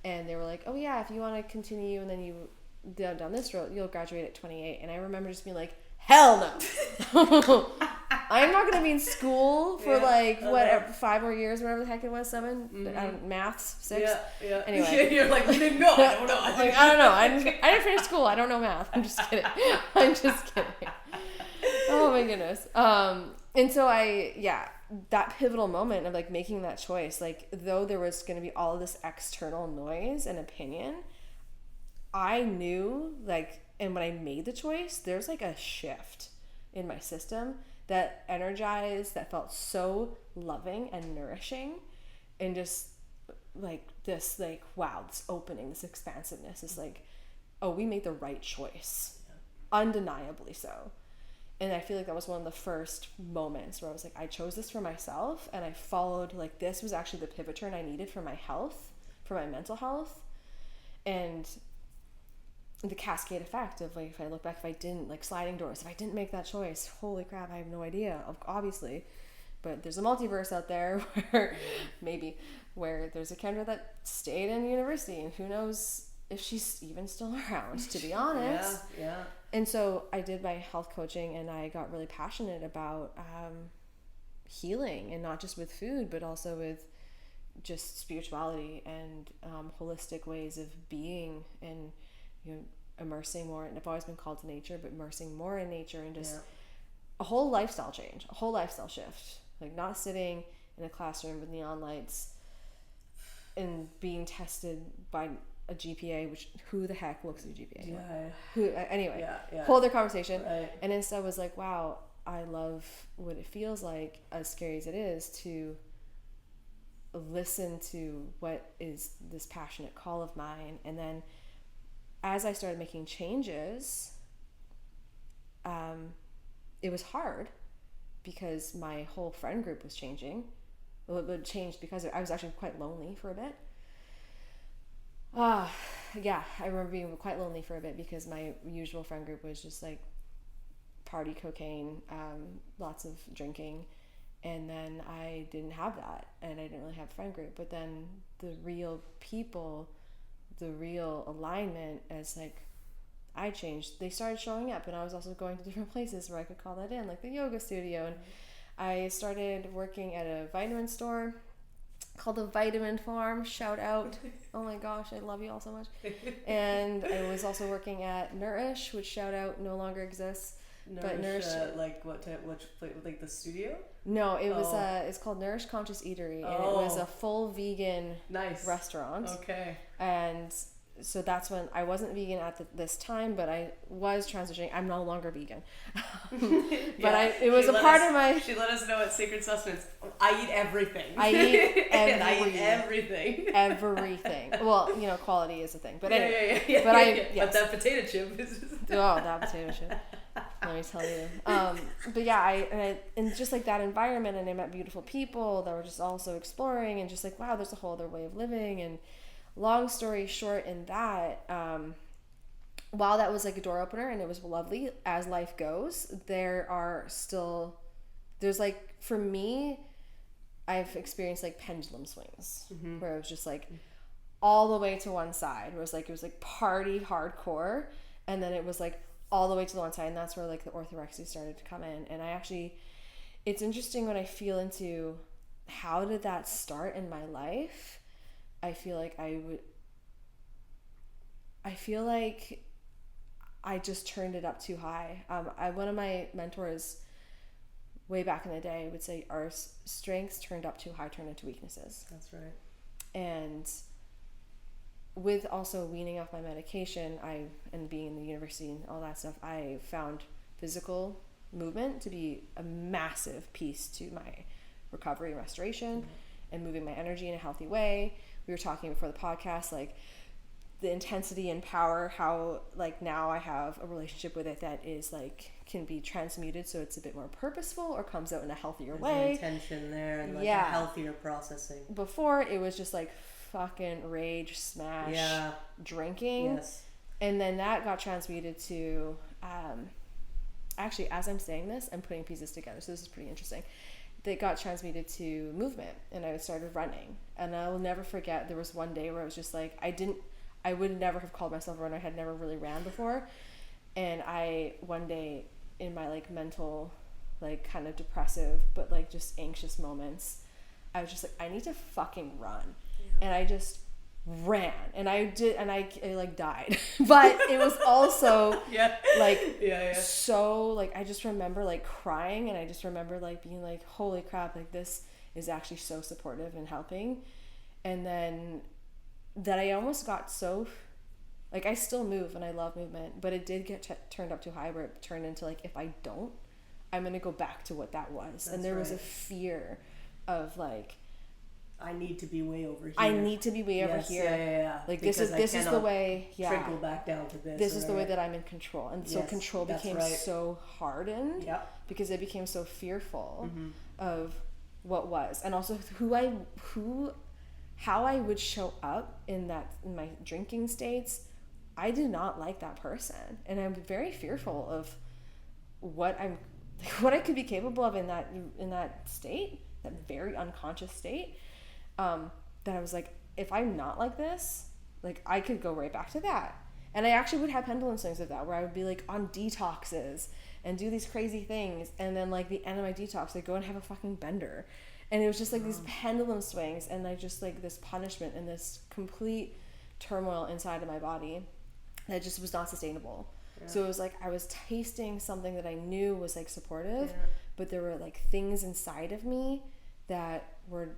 and they were like, oh yeah, if you want to continue and then you down this road, you'll graduate at 28. And I remember just being like, hell no. I'm not gonna be in school for like whatever 5 more years, whatever the heck it was, 7. Maths 6. Yeah. Anyway, you're like, no, I don't know. Like, I don't know. I didn't finish school. I don't know math. I'm just kidding. Oh my goodness. And so that pivotal moment of like making that choice, like though there was gonna be all of this external noise and opinion, I knew like, and when I made the choice, there's like a shift in my system that energized, that felt so loving and nourishing, and just like this, like, wow, this opening, this expansiveness is like, oh, we made the right choice, undeniably so. And I feel like that was one of the first moments where I was like, I chose this for myself, and I followed, like, this was actually the pivot turn I needed for my health, for my mental health. And the cascade effect of, like, if I look back, if I didn't, like, sliding doors, if I didn't make that choice, holy crap, I have no idea, obviously. but there's a multiverse out there where maybe where there's a Kendra that stayed in university, and who knows if she's even still around, to be honest. Yeah. And so I did my health coaching, and I got really passionate about healing, and not just with food, but also with just spirituality and holistic ways of being, and immersing more. And I've always been called to nature, but immersing more in nature, and just a whole lifestyle change, a whole lifestyle shift. Like not sitting in a classroom with neon lights and being tested by a GPA, which who the heck looks at a GPA? Anyway, whole other conversation. Right. And instead was like, wow, I love what it feels like, as scary as it is, to listen to what is this passionate call of mine. And then as I started making changes, it was hard because my whole friend group was changing. Well, it changed because I was actually quite lonely for a bit. I remember being quite lonely for a bit because my usual friend group was just like party, cocaine, lots of drinking. And then I didn't have that, and I didn't really have a friend group. But then the real people, the real alignment, as like I changed, they started showing up, and I was also going to different places where I could call that in, like the yoga studio. And I started working at a vitamin store called the Vitamin Farm. Shout out. Oh my gosh, I love you all so much. And I was also working at Nourish, which shout out no longer exists. But Nourish, like what type? Which like the studio? No, it was it's called Nourish Conscious Eatery, and it was a full vegan restaurant. Okay. And so that's when I wasn't vegan at this time, but I was transitioning. I'm no longer vegan, but it was a part of my. She let us know at Sacred Sustenance. I eat everything. I eat everything. I eat everything. Everything. Well, quality is a thing, but anyway. Yeah. But But that potato chip is. That potato chip. Let me tell you. But yeah, I just like that environment, and I met beautiful people that were just also exploring, and just like, wow, there's a whole other way of living. And long story short, in that, while that was like a door opener and it was lovely, as life goes, there's like, for me, I've experienced like pendulum swings, where it was just like all the way to one side, where it was like party hardcore, and then it was like all the way to the one side, and that's where like the orthorexia started to come in. And it's interesting when I feel into how did that start in my life. I feel like I just turned it up too high. One of my mentors way back in the day would say our strengths turned up too high turn into weaknesses. That's right. And with also weaning off my medication, and being in the university and all that stuff, I found physical movement to be a massive piece to my recovery and restoration, and moving my energy in a healthy way. We were talking before the podcast, like the intensity and power, how like now I have a relationship with it that is like can be transmuted, so it's a bit more purposeful or comes out in a healthier way. There's intention there, and like a healthier processing. Before it was just like fucking rage, smash, drinking. Yes. And then that got transmuted to, actually, as I'm saying this, I'm putting pieces together, so this is pretty interesting. That got transmuted to movement, and I started running. And I will never forget, there was one day where I was just like, I would never have called myself a runner. I had never really ran before. And one day in my like mental, like kind of depressive, but like just anxious moments, I was just like, I need to fucking run. And I just ran, and I like died, but it was also so like I just remember like crying, and I just remember like being like, holy crap, like this is actually so supportive and helping. And then that I almost got so like, I still move and I love movement, but it did get turned up too high, where it turned into like, if I don't, I'm gonna go back to what that was. And there was a fear of like, I need to be way over here. I need to be way over here. Yeah. Like this is the way. Yeah. Trickle back down to this. This is the way that I'm in control, and so control became so hardened. Yeah. Because I became so fearful of what was, and also how I would show up in my drinking states. I did not like that person, and I'm very fearful of what I'm like what I could be capable of in that state, that very unconscious state, that I was like, if I'm not like this, like I could go right back to that. And I actually would have pendulum swings of that, where I would be like on detoxes and do these crazy things, and then like the end of my detox, I'd go and have a fucking bender. And it was just like these pendulum swings, and I just like this punishment and this complete turmoil inside of my body that just was not sustainable. Yeah. So it was like I was tasting something that I knew was like supportive, but there were like things inside of me that were,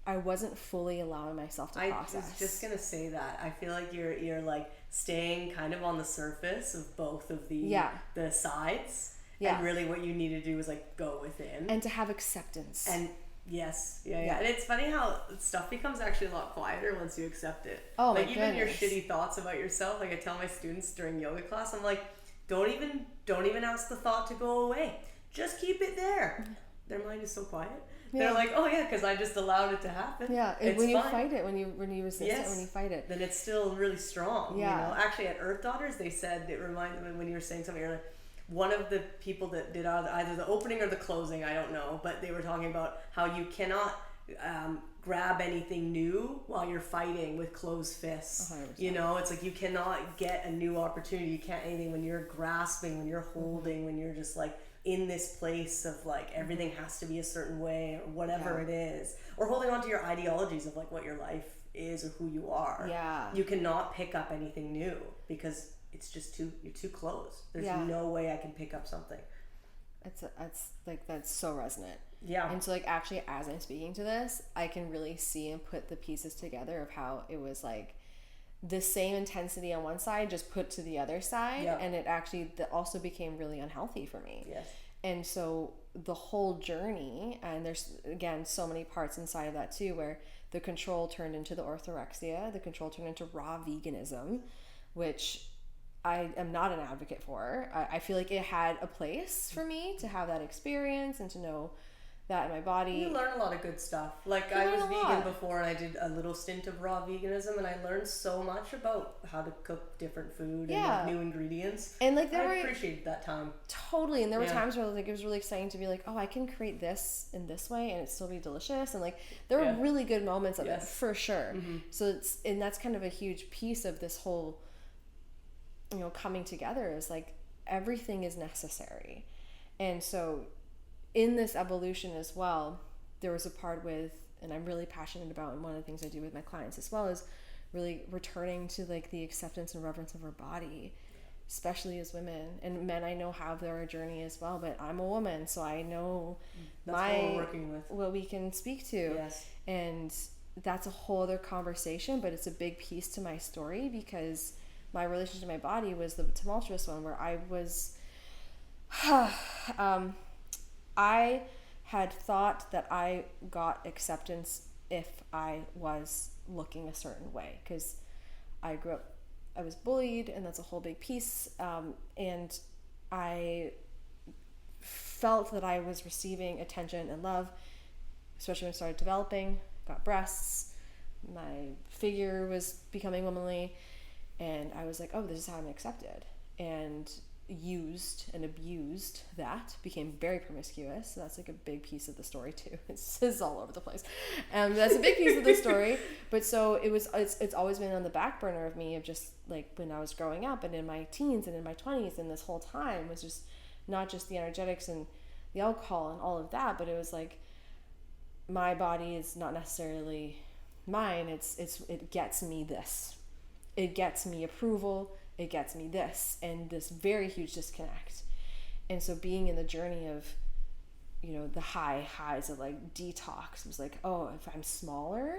I wasn't fully allowing myself to process. I was just gonna say that. I feel like you're like staying kind of on the surface of both of the sides. Yeah. And really what you need to do is like go within. And to have acceptance. And yes. Yeah. And it's funny how stuff becomes actually a lot quieter once you accept it. Oh, like my even goodness. your shitty thoughts about yourself. Like I tell my students during yoga class, I'm like, don't even ask the thought to go away. Just keep it there. Their mind is so quiet. Yeah. They're like, oh yeah, because I just allowed it to happen. Yeah, it's when you fine. fight it, when you resist it, when you fight it, then it's still really strong. Yeah. You know? Actually, at Earth Daughters, they said, it reminded me when you were saying something earlier, one of the people that did either the opening or the closing, I don't know, but they were talking about how you cannot grab anything new while you're fighting with closed fists. 100%. You know, it's like you cannot get a new opportunity. You can't anything when you're grasping, when you're holding, when you're just like in this place of like everything has to be a certain way or whatever it is, or holding on to your ideologies of like what your life is or who you are. Yeah, you cannot pick up anything new because it's just you're too close. There's no way I can pick up something. That's so resonant. Yeah. And so like actually as I'm speaking to this, I can really see and put the pieces together of how it was like the same intensity on one side just put to the other side, and it actually also became really unhealthy for me. Yes. And so the whole journey, and there's again so many parts inside of that too, where the control turned into the orthorexia, the control turned into raw veganism, which I am not an advocate for. I feel like it had a place for me to have that experience and to know that in my body. You learn a lot of good stuff. Like I was vegan before, and I did a little stint of raw veganism, and I learned so much about how to cook different food and like new ingredients. And like I appreciated that time. Totally. And there were times where like it was really exciting to be like, oh, I can create this in this way and it still be delicious. And like there were really good moments of it for sure. Mm-hmm. So that's kind of a huge piece of this whole, you know, coming together is like everything is necessary. And so in this evolution as well, there was a part with, and I'm really passionate about, and one of the things I do with my clients as well is really returning to like the acceptance and reverence of our body, especially as women. And men I know have their journey as well, but I'm a woman, so I know that's what we're working with, what we can speak to. Yes. And that's a whole other conversation, but it's a big piece to my story because my relationship to my body was the tumultuous one where I was I had thought that I got acceptance if I was looking a certain way, because I grew up, I was bullied, and that's a whole big piece, and I felt that I was receiving attention and love, especially when I started developing, got breasts, my figure was becoming womanly, and I was like, oh, this is how I'm accepted, and used and abused that, became very promiscuous. So that's like a big piece of the story too. It's all over the place. That's a big piece of the story. But so it's always been on the back burner of me, of just like when I was growing up and in my teens and in my 20s, and this whole time was just not just the energetics and the alcohol and all of that, but it was like my body is not necessarily mine. It gets me this. It gets me approval. It gets me this, and this very huge disconnect. And so being in the journey of, you know, the highs of like detox was like, oh, if I'm smaller,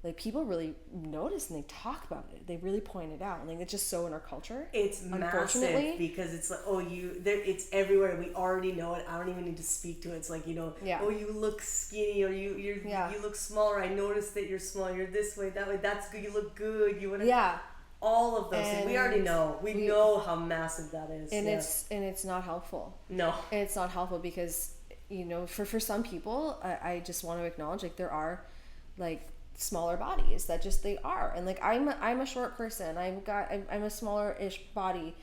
like people really notice and they talk about it. They really point it out. Like it's just so in our culture. It's massive because it's like, it's everywhere. We already know it. I don't even need to speak to it. It's like, you know, oh, you look skinny, or you look smaller. I noticed that you're small. You're this way, that way. That's good. You look good. You want to. All of those things. We already know. We know how massive that is. And it's not helpful. No. And it's not helpful because, you know, for some people, I just want to acknowledge, like, there are, like, smaller bodies that just, they are. And, like, I'm a short person. I'm a smaller-ish body.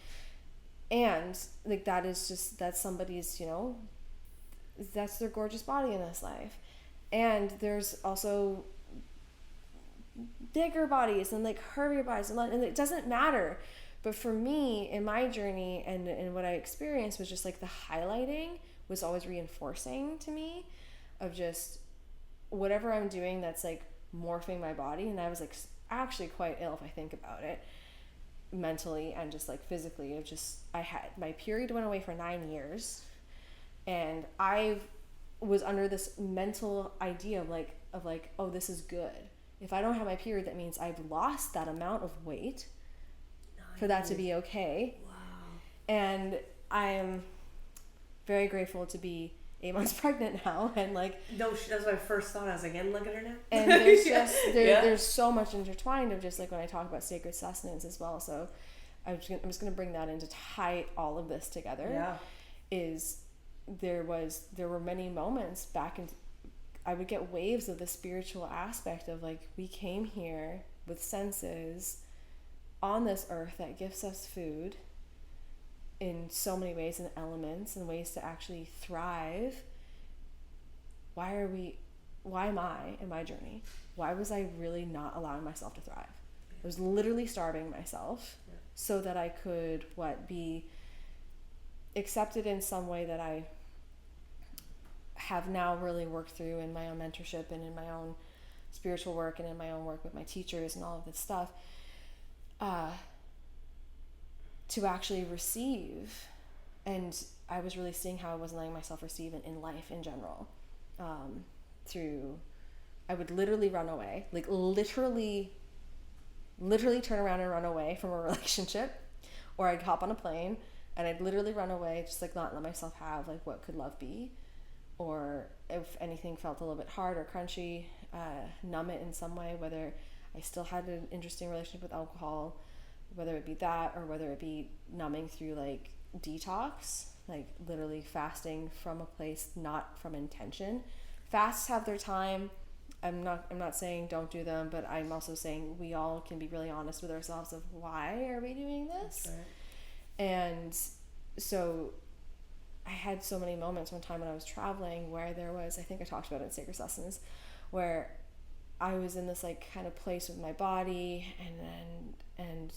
And like that is just, that's somebody's, you know, that's their gorgeous body in this life. And there's also bigger bodies and like curvier bodies, and it doesn't matter. But for me, in my journey and what I experienced was just like the highlighting was always reinforcing to me of just whatever I'm doing that's like morphing my body. And I was like actually quite ill if I think about it, mentally and just like physically. Of just, I had, my period went away for 9 years, and I was under this mental idea of like, oh, this is good. If I don't have my period, that means I've lost that amount of weight for that to be okay. Wow. And I'm very grateful to be 8 months pregnant now, and like, No, that's my first thought. I was like, and look at her now. and there's just Yeah. there's so much intertwined of just like when I talk about sacred sustenance as well. So I'm just gonna bring that in to tie all of this together. Yeah. Is there were many moments back in, I would get waves of the spiritual aspect of like, we came here with senses on this earth that gives us food in so many ways, and elements and ways to actually thrive. Why am I in my journey? Why was I really not allowing myself to thrive? I was literally starving myself so that I could be accepted in some way that I have now really worked through in my own mentorship and in my own spiritual work and in my own work with my teachers and all of this stuff, to actually receive. And I was really seeing how I wasn't letting myself receive in life in general. I would literally run away, like literally turn around and run away from a relationship, or I'd hop on a plane and I'd literally run away, just like not let myself have like what could love be, or if anything felt a little bit hard or crunchy, numb it in some way, whether I still had an interesting relationship with alcohol, whether it be that, or whether it be numbing through like detox, like literally fasting from a place, not from intention. Fasts have their time. I'm not saying don't do them, but I'm also saying we all can be really honest with ourselves of why are we doing this? That's right. And so I had so many moments one time when I was traveling where there was, I think I talked about it in Sacred Sustenance, where I was in this like kind of place with my body, and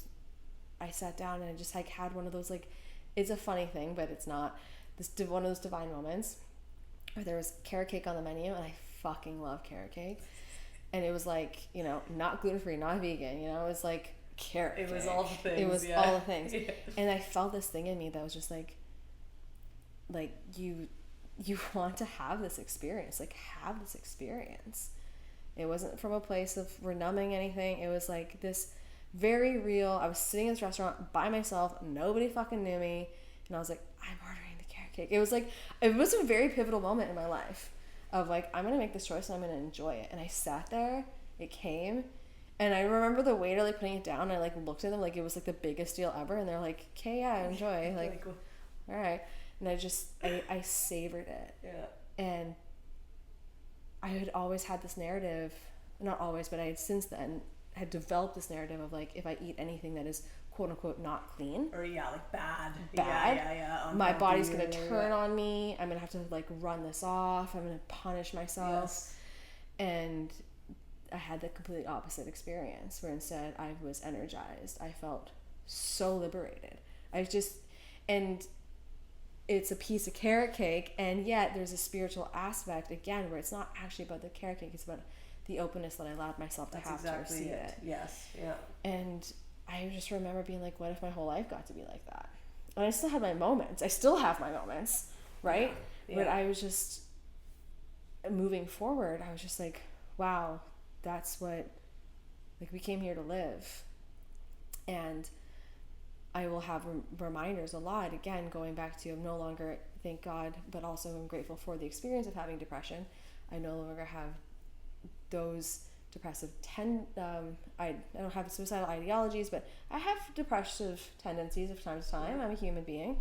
I sat down and I just like had one of those, like, it's a funny thing, but it's not, one of those divine moments where there was carrot cake on the menu, and I fucking love carrot cake. And it was like, you know, not gluten-free, not vegan, you know, it was like carrot cake. It was all the things. It was yeah. all the things. Yeah. And I felt this thing in me that was just like you want to have this experience, like have this experience. It wasn't from a place of renumbing anything. It was like this very real, I was sitting in this restaurant by myself, nobody fucking knew me, and I was like, I'm ordering the carrot cake. It was like, it was a very pivotal moment in my life of like, I'm gonna make this choice and I'm gonna enjoy it. And I sat there, it came, and I remember the waiter like putting it down, and I like looked at them like it was like the biggest deal ever, and they're like, okay, yeah, enjoy, like all right. And I savored it. Yeah. And I had always had this narrative, not always, but I had since then had developed this narrative of like, if I eat anything that is quote unquote not clean, Or like bad. Yeah, my body's gonna turn on me. I'm gonna have to like run this off. I'm gonna punish myself. Yes. And I had the complete opposite experience, where instead I was energized. I felt so liberated. And it's a piece of carrot cake, and yet there's a spiritual aspect again where it's not actually about the carrot cake, it's about the openness that I allowed myself to have to receive it. Yes. Yeah. And I just remember being like, what if my whole life got to be like that? And I still had my moments. I still have my moments, right? Yeah. But I was just moving forward. I was just like, wow, that's what, like, we came here to live. And I will have reminders a lot, again, going back to, I'm no longer, thank God, but also I'm grateful for the experience of having depression. I no longer have those depressive I don't have suicidal ideologies, but I have depressive tendencies from time to time. I'm a human being,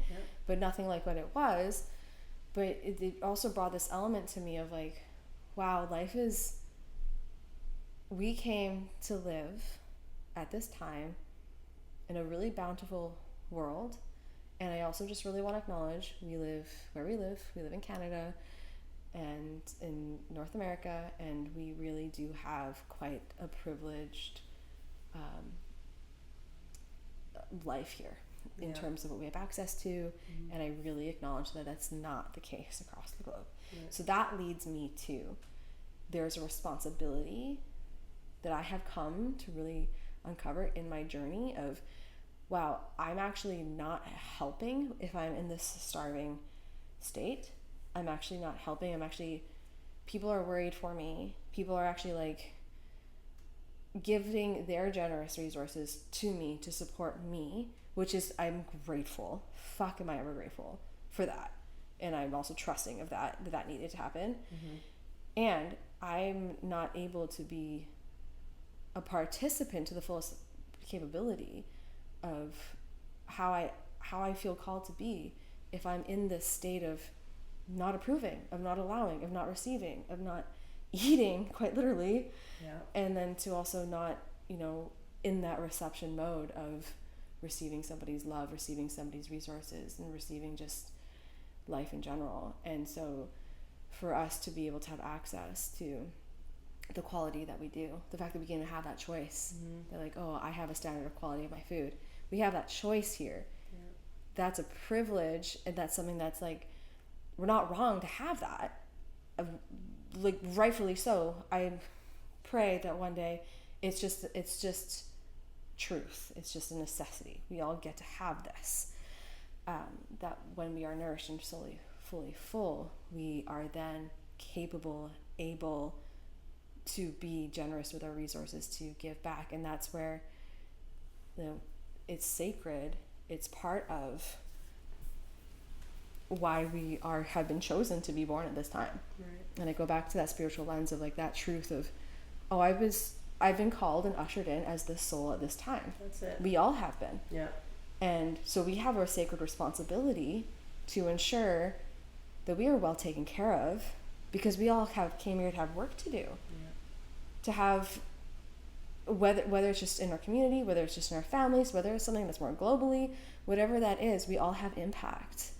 but nothing like what it was. But it also brought this element to me of like, wow, we came to live at this time in a really bountiful world, And I also just really want to acknowledge we live where we live. We live in Canada and in North America, and we really do have quite a privileged life here in terms of what we have access to. And I really acknowledge that that's not the case across the globe. So that leads me to, there's a responsibility that I have come to really uncover in my journey of, wow, I'm actually not helping if I'm in this starving state. I'm actually not helping. People are worried for me. People are actually like giving their generous resources to me to support me, which is, I'm grateful. Fuck, am I ever grateful for that. And I'm also trusting of that needed to happen. And I'm not able to be a participant to the fullest capability of how I feel called to be if I'm in this state of not approving, of not allowing, of not receiving, of not eating, quite literally. And then to also not, in that reception mode of receiving somebody's love, receiving somebody's resources, and receiving just life in general. And so for us to be able to have access to the quality that we do, the fact that we can have that choice, that like, oh, I have a standard of quality of my food. We have that choice here. That's a privilege, and that's something that's like, we're not wrong to have that. Like, rightfully so. I pray that one day it's just truth. It's just a necessity. We all get to have this. That when we are nourished and fully full, we are then capable, able to be generous with our resources, to give back. And that's where it's sacred. It's part of why we have been chosen to be born at this time. And I go back to that spiritual lens of like that truth of, oh, I've been called and ushered in as this soul at this time. That's it. We all have been. And so we have our sacred responsibility to ensure that we are well taken care of, because we all came here to have work to do. To have, whether it's just in our community, whether it's just in our families, whether it's something that's more globally, whatever that is, we all have impact.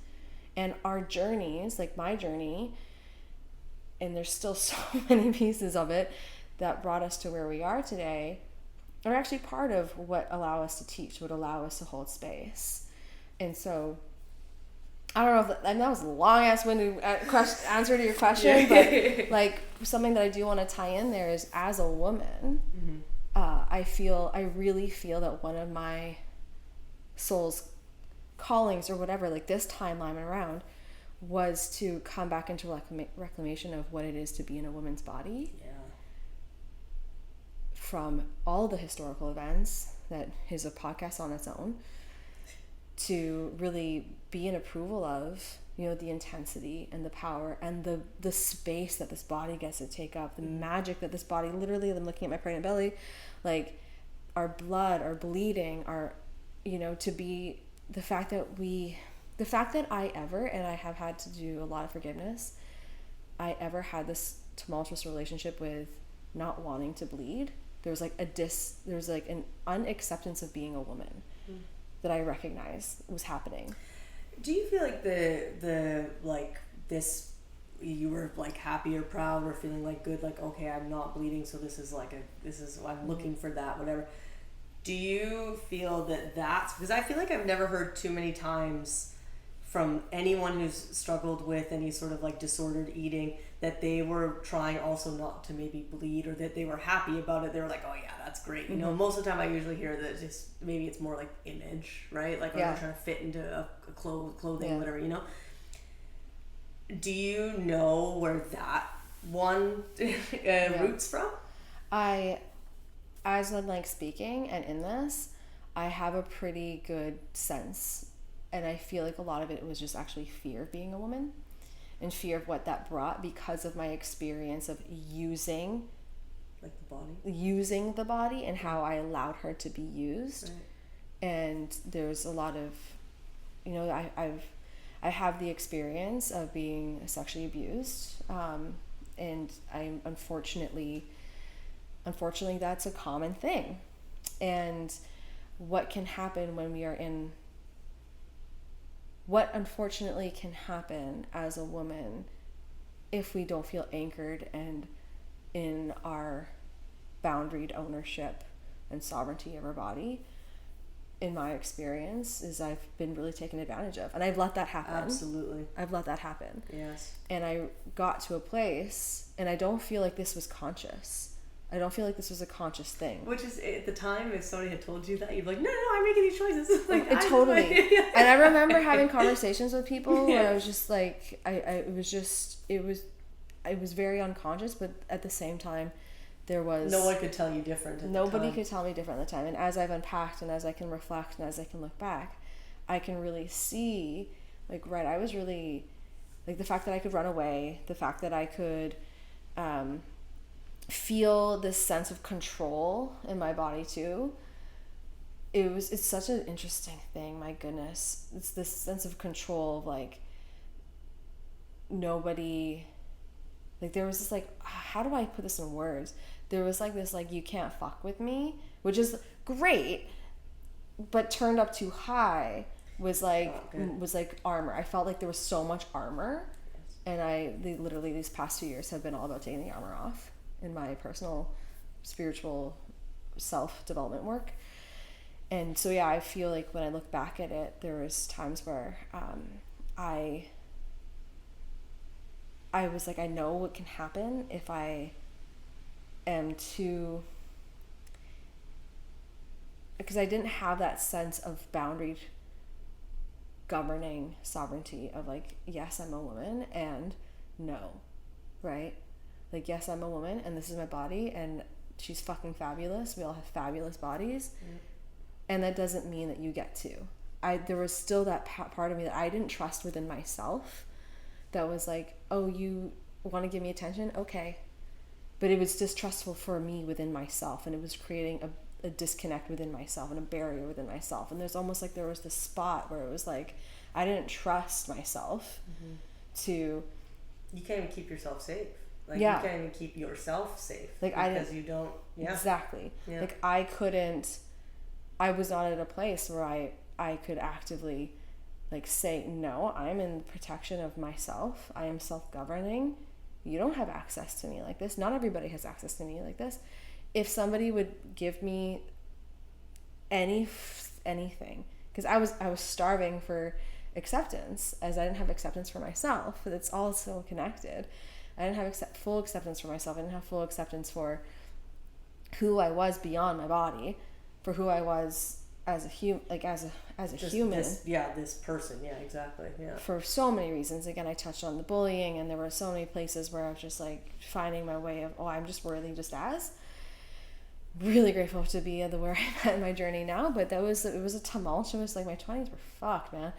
And our journeys, like my journey, and there's still so many pieces of it that brought us to where we are today, are actually part of what allow us to teach, what allow us to hold space. And so, I don't know if that was a long-ass winded answer to your question, but like something that I do want to tie in there is, as a woman, I really feel that one of my soul's callings or whatever, like this timeline around, was to come back into reclamation of what it is to be in a woman's body. From all the historical events that is a podcast on its own, to really be in approval of, the intensity and the power and the space that this body gets to take up, the magic that this body, literally, I'm looking at my pregnant belly, like our blood, our bleeding, our, to be the fact that I ever, and I have had to do a lot of forgiveness, I ever had this tumultuous relationship with not wanting to bleed. There's like an unacceptance of being a woman that I recognize was happening. Do you feel like the like this, you were like happy or proud or feeling like good, like, okay, I'm not bleeding, so I'm looking for that, whatever. Do you feel that that's, because I feel like I've never heard too many times from anyone who's struggled with any sort of like disordered eating that they were trying also not to maybe bleed, or that they were happy about it. They were like, oh yeah, that's great. Most of the time I usually hear that maybe it's more like image, right? Like, they're trying to fit into a clothing, whatever, Do you know where that one roots from? As I'm like speaking and in this, I have a pretty good sense, and I feel like a lot of it was just actually fear of being a woman and fear of what that brought, because of my experience of using the body and how I allowed her to be used. And there's a lot of, I have the experience of being sexually abused, and I'm unfortunately that's a common thing. And what can happen when we are in what unfortunately can happen as a woman if we don't feel anchored and in our boundaried ownership and sovereignty of our body, in my experience, is I've been really taken advantage of. And I've let that happen. Absolutely. I've let that happen. Yes. And I got to a place, and I don't feel like this was conscious. I don't feel like this was a conscious thing. Which is, at the time, if somebody had told you that, you'd be like, no, I'm making these choices. Like, Totally. Yeah. And I remember having conversations with people where I was just like, it was very unconscious, but at the same time, there was... No one could tell you different at Nobody the time. could tell me different at the time. And as I've unpacked and as I can reflect and as I can look back, I can really see, like, right, I was really... Like, the fact that I could run away, the fact that I could feel this sense of control in my body, too. It's such an interesting thing, my goodness. It's this sense of control of, like, nobody... Like, there was this, like, how do I put this in words? There was, like, this, like, you can't fuck with me, which is great, but turned up too high was, like, armor. I felt like there was so much armor, and literally these past 2 years have been all about taking the armor off in my personal, spiritual self-development work. And so, yeah, I feel like when I look back at it, there was times where I was like, I know what can happen if I am too... Because I didn't have that sense of boundary governing sovereignty of, like, yes, I'm a woman, and no, right? Like, yes, I'm a woman, and this is my body, and she's fucking fabulous. We all have fabulous bodies. And that doesn't mean that you get to. There was still that part of me that I didn't trust within myself that was like, oh, you want to give me attention? Okay. But it was distrustful for me within myself, and it was creating a disconnect within myself and a barrier within myself. And there's almost like there was this spot where it was like, I didn't trust myself to... You can't even keep yourself safe. Like, Yeah. you can't even keep yourself safe. Like, because you don't... Yeah. Exactly. Yeah. Like, I was not at a place where I could actively, like, say, no, I'm in protection of myself. I am self-governing. You don't have access to me like this. Not everybody has access to me like this. If somebody would give me anything, because I was starving for acceptance, as I didn't have acceptance for myself. It's all so connected. I didn't have full acceptance for myself. I didn't have full acceptance for who I was beyond my body, for who I was as a human, like as a human. This person. Yeah, exactly. Yeah. For so many reasons. Again, I touched on the bullying, and there were so many places where I was just like finding my way of, I'm just worthy just as. Really grateful to be at where I'm at in my journey now, but it was a tumultuous, like, my 20s were fucked, man.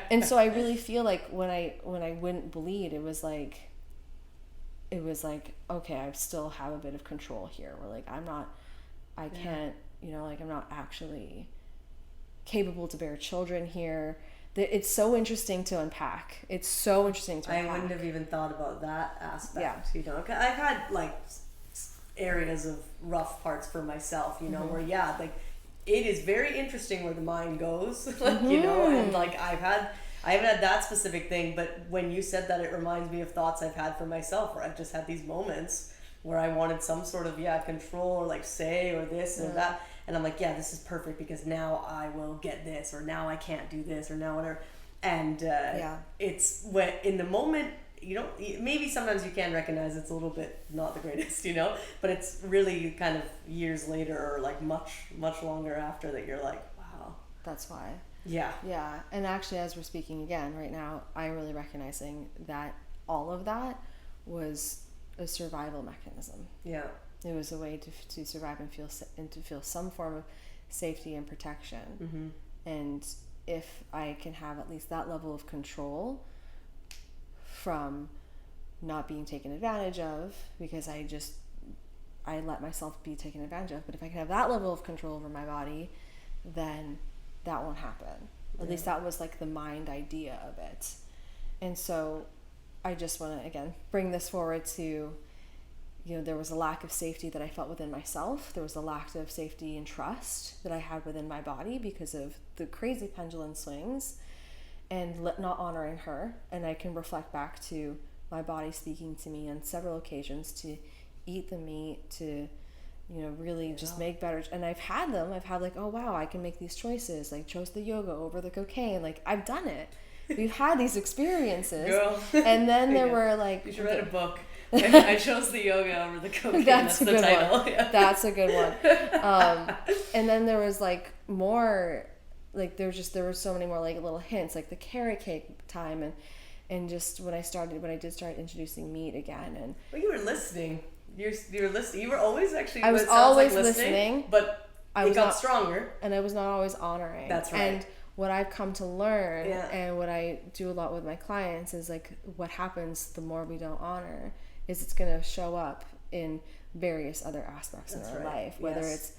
and so I really feel like when I wouldn't bleed, it was like, okay, I still have a bit of control here. Where, like, I can't, like, I'm not actually capable to bear children here. It's so interesting to unpack. It's so interesting to unpack. I wouldn't have even thought about that aspect. Yeah. I've had, like, areas of rough parts for myself, where, like, it is very interesting where the mind goes, like, and, like, I haven't had that specific thing, but when you said that, it reminds me of thoughts I've had for myself, where I've just had these moments where I wanted some sort of, control, or, like, say, or this or that, and I'm like, this is perfect, because now I will get this, or now I can't do this, or now whatever, and it's when, in the moment, maybe sometimes you can recognize it's a little bit not the greatest, but it's really kind of years later, or, like, much, much longer after, that you're like, wow. That's why. Yeah. Yeah. And actually, as we're speaking again right now, I'm really recognizing that all of that was a survival mechanism. Yeah. It was a way to survive and to feel some form of safety and protection. And if I can have at least that level of control from not being taken advantage of, because I let myself be taken advantage of, but if I can have that level of control over my body, then that won't happen. At least that was, like, the mind idea of it. And so I just want to, again, bring this forward to, there was a lack of safety that I felt within myself. There was a lack of safety and trust that I had within my body because of the crazy pendulum swings and not honoring her. And I can reflect back to my body speaking to me on several occasions to eat the meat, to really just make better. And I've had like, oh wow, I can make these choices. Like, chose the yoga over the cocaine. Like, I've done it. We've had these experiences. Girl. And then there were like, you should write a book. I chose the yoga over the cocaine. That's the good title. One. Yeah. That's a good one. And then there was like more, like there were so many more like little hints, like the carrot cake time, and just when I did start introducing meat again, and well, you were listening. You were listening. You were always actually. I was always listening, but it got stronger, and I was not always honoring. That's right. And what I've come to learn, and what I do a lot with my clients, is like what happens the more we don't honor is it's going to show up in various other aspects in our life, whether it's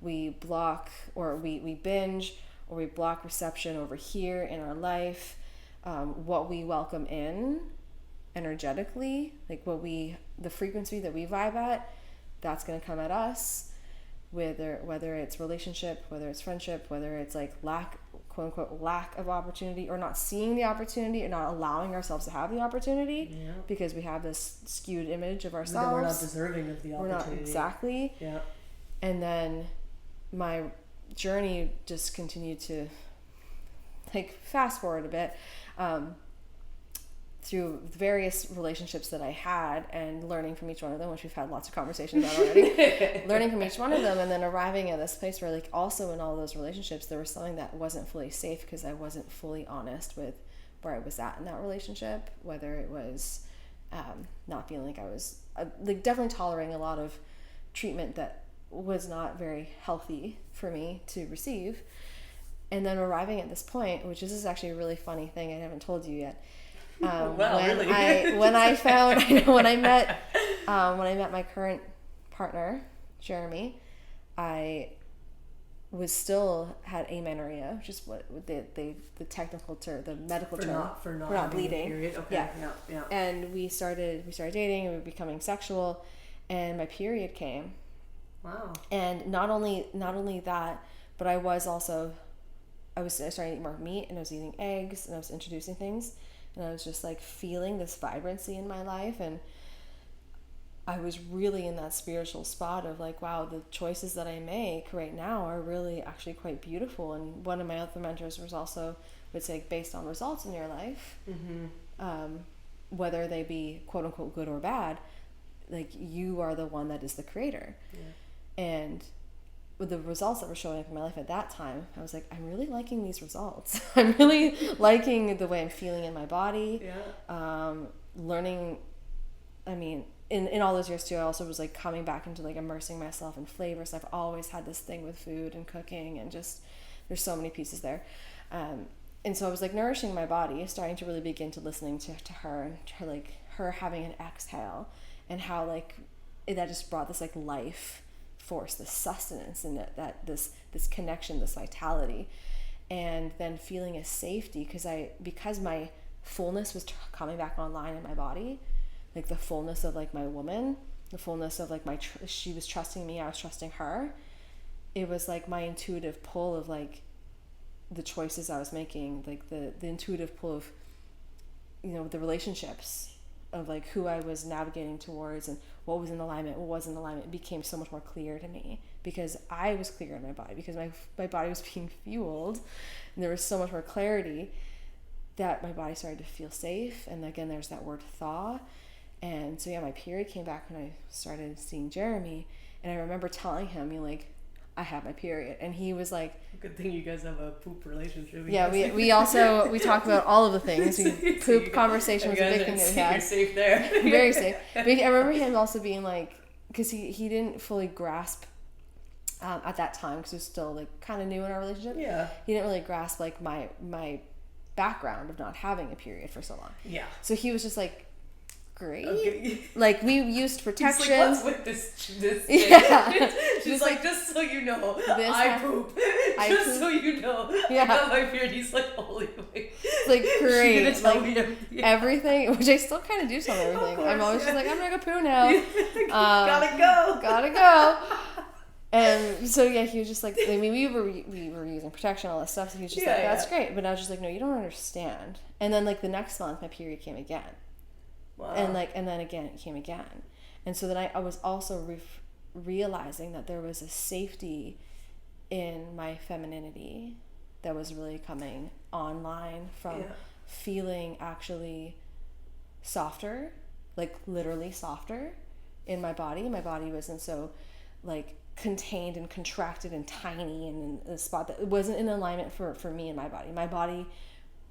we block or we binge, or we block reception over here in our life, what we welcome in energetically, like the frequency that we vibe at, that's going to come at us, whether it's relationship, whether it's friendship, whether it's like quote unquote lack of opportunity, or not seeing the opportunity, or not allowing ourselves to have the opportunity, because we have this skewed image of ourselves. Then we're not deserving of the opportunity. We're not, exactly. Yeah. And then my journey just continued to, like, fast forward a bit, through various relationships that I had, and learning from each one of them, which we've had lots of conversations about already, learning from each one of them, and then arriving at this place where, like, also in all those relationships, there was something that wasn't fully safe because I wasn't fully honest with where I was at in that relationship, whether it was not feeling like I was, like, definitely tolerating a lot of treatment that was not very healthy for me to receive. And then arriving at this point, which is actually a really funny thing I haven't told you yet. When I met my current partner, Jeremy, I was still had amenorrhea, which is what the technical term, the medical term for not bleeding. Period. Okay. Yeah. And we started dating, and we were becoming sexual, and my period came. Wow. And not only that, but I started to eat more meat, and I was eating eggs, and I was introducing things. And I was just like feeling this vibrancy in my life, and I was really in that spiritual spot of like, wow, the choices that I make right now are really actually quite beautiful. And one of my other mentors was also would say, based on results in your life, whether they be quote unquote good or bad, like, you are the one that is the creator. And with the results that were showing up in my life at that time, I was like, I'm really liking these results. I'm really liking the way I'm feeling in my body. Learning, I mean, in all those years too, I also was like coming back into like immersing myself in flavors. I've always had this thing with food and cooking, and just there's so many pieces there. And so I was like nourishing my body, starting to really begin to listening to her, and her having an exhale, and how like that just brought this like life force, this sustenance, and that this connection, this vitality, and then feeling a safety because my fullness was coming back online in my body, like the fullness of like my woman, the fullness of like she was trusting me, I was trusting her. It was like my intuitive pull of like the choices I was making, like the intuitive pull of the relationships, of like who I was navigating towards, and what was in alignment, what wasn't in alignment. It became so much more clear to me because I was clear in my body, because my body was being fueled, and there was so much more clarity that my body started to feel safe. And again, there's that word thaw. And so my period came back when I started seeing Jeremy, and I remember telling him, I have my period, and he was like, good thing you guys have a poop relationship. Yeah, we talk about all of the things. Poop conversation was a big thing that we had. You're safe there. Very safe. But I remember him also being like, because he didn't fully grasp at that time, because he was still like kind of new in our relationship. Yeah. He didn't really grasp like my background of not having a period for so long. Yeah. So he was just like great. Okay. Like, we used He's protection. like, what's with this thing? Yeah. She's like, just so you know, This I poop. I Just poop. so you know. Yeah. I got my beard. He's like, holy wait. It's like, great. She's gonna tell Like, me everything. everything, which I still kind of do tell them everything. I'm course, always yeah. just like, I'm gonna go poo now. Gotta go. Gotta go. And so yeah, he was just like, I mean, we were using protection, all that stuff. So he was just Yeah, like, that's yeah. great. But I was just like, no, you don't understand. And then like the next month, my period came again, Wow. and then again it came again. And so then I was also realizing that there was a safety in my femininity that was really coming online from Yeah. feeling actually softer, like literally softer in my body. My body wasn't so like contained and contracted and tiny and in a spot that it wasn't in alignment for me and my body. My body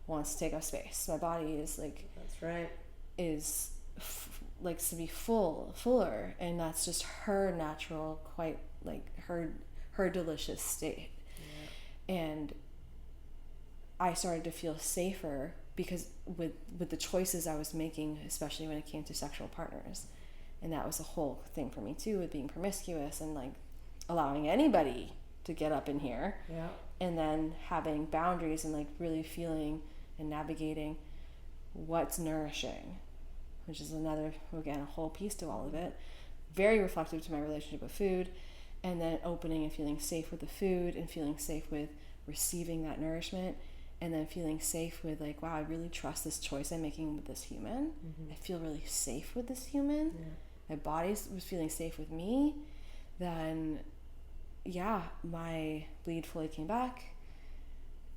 wants to take up space. My body is like, That's right. is likes to be fuller, and that's just her natural, quite like her delicious state. Yeah. And I started to feel safer because with the choices I was making, especially when it came to sexual partners. And that was a whole thing for me too, with being promiscuous and like allowing anybody to get up in here. Yeah. And then having boundaries and like really feeling and navigating what's nourishing, which is another, again, a whole piece to all of it. Very reflective to my relationship with food, and then opening and feeling safe with the food and feeling safe with receiving that nourishment, and then feeling safe with like, wow, I really trust this choice I'm making with this human. I feel really safe with this human. Yeah. My body was feeling safe with me. Then yeah, my bleed fully came back,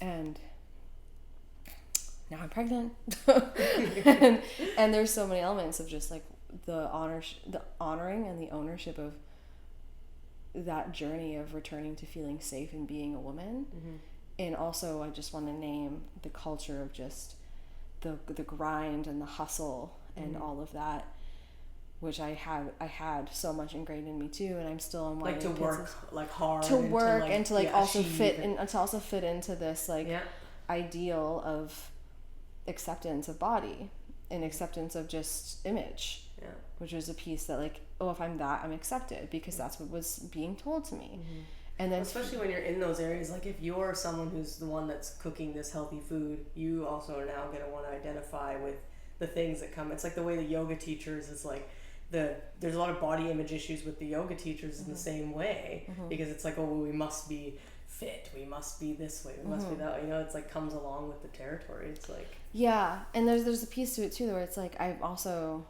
and now I'm pregnant. and there's so many elements of just like the honoring and the ownership of that journey of returning to feeling safe and being a woman. And also I just want to name the culture of just the grind and the hustle and all of that, which I had so much ingrained in me too, and I'm still on Like to work like hard. to work and to like yeah, also achieve fit and- and to also fit into this like Yeah. ideal of acceptance of body and acceptance of just image, Yeah. which was a piece that like, oh, if I'm that, I'm accepted because that's what was being told to me. And then Especially when you're in those areas, like if you're someone who's the one that's cooking this healthy food, you also are now going to want to identify with the things that come. It's like the way the yoga teachers is like there's a lot of body image issues with the yoga teachers in the same way, because it's like, oh, well, we must be fit, we must be this way, we must be that way. You know, it's like comes along with the territory. It's like, yeah, and there's a piece to it too where it's like I'm also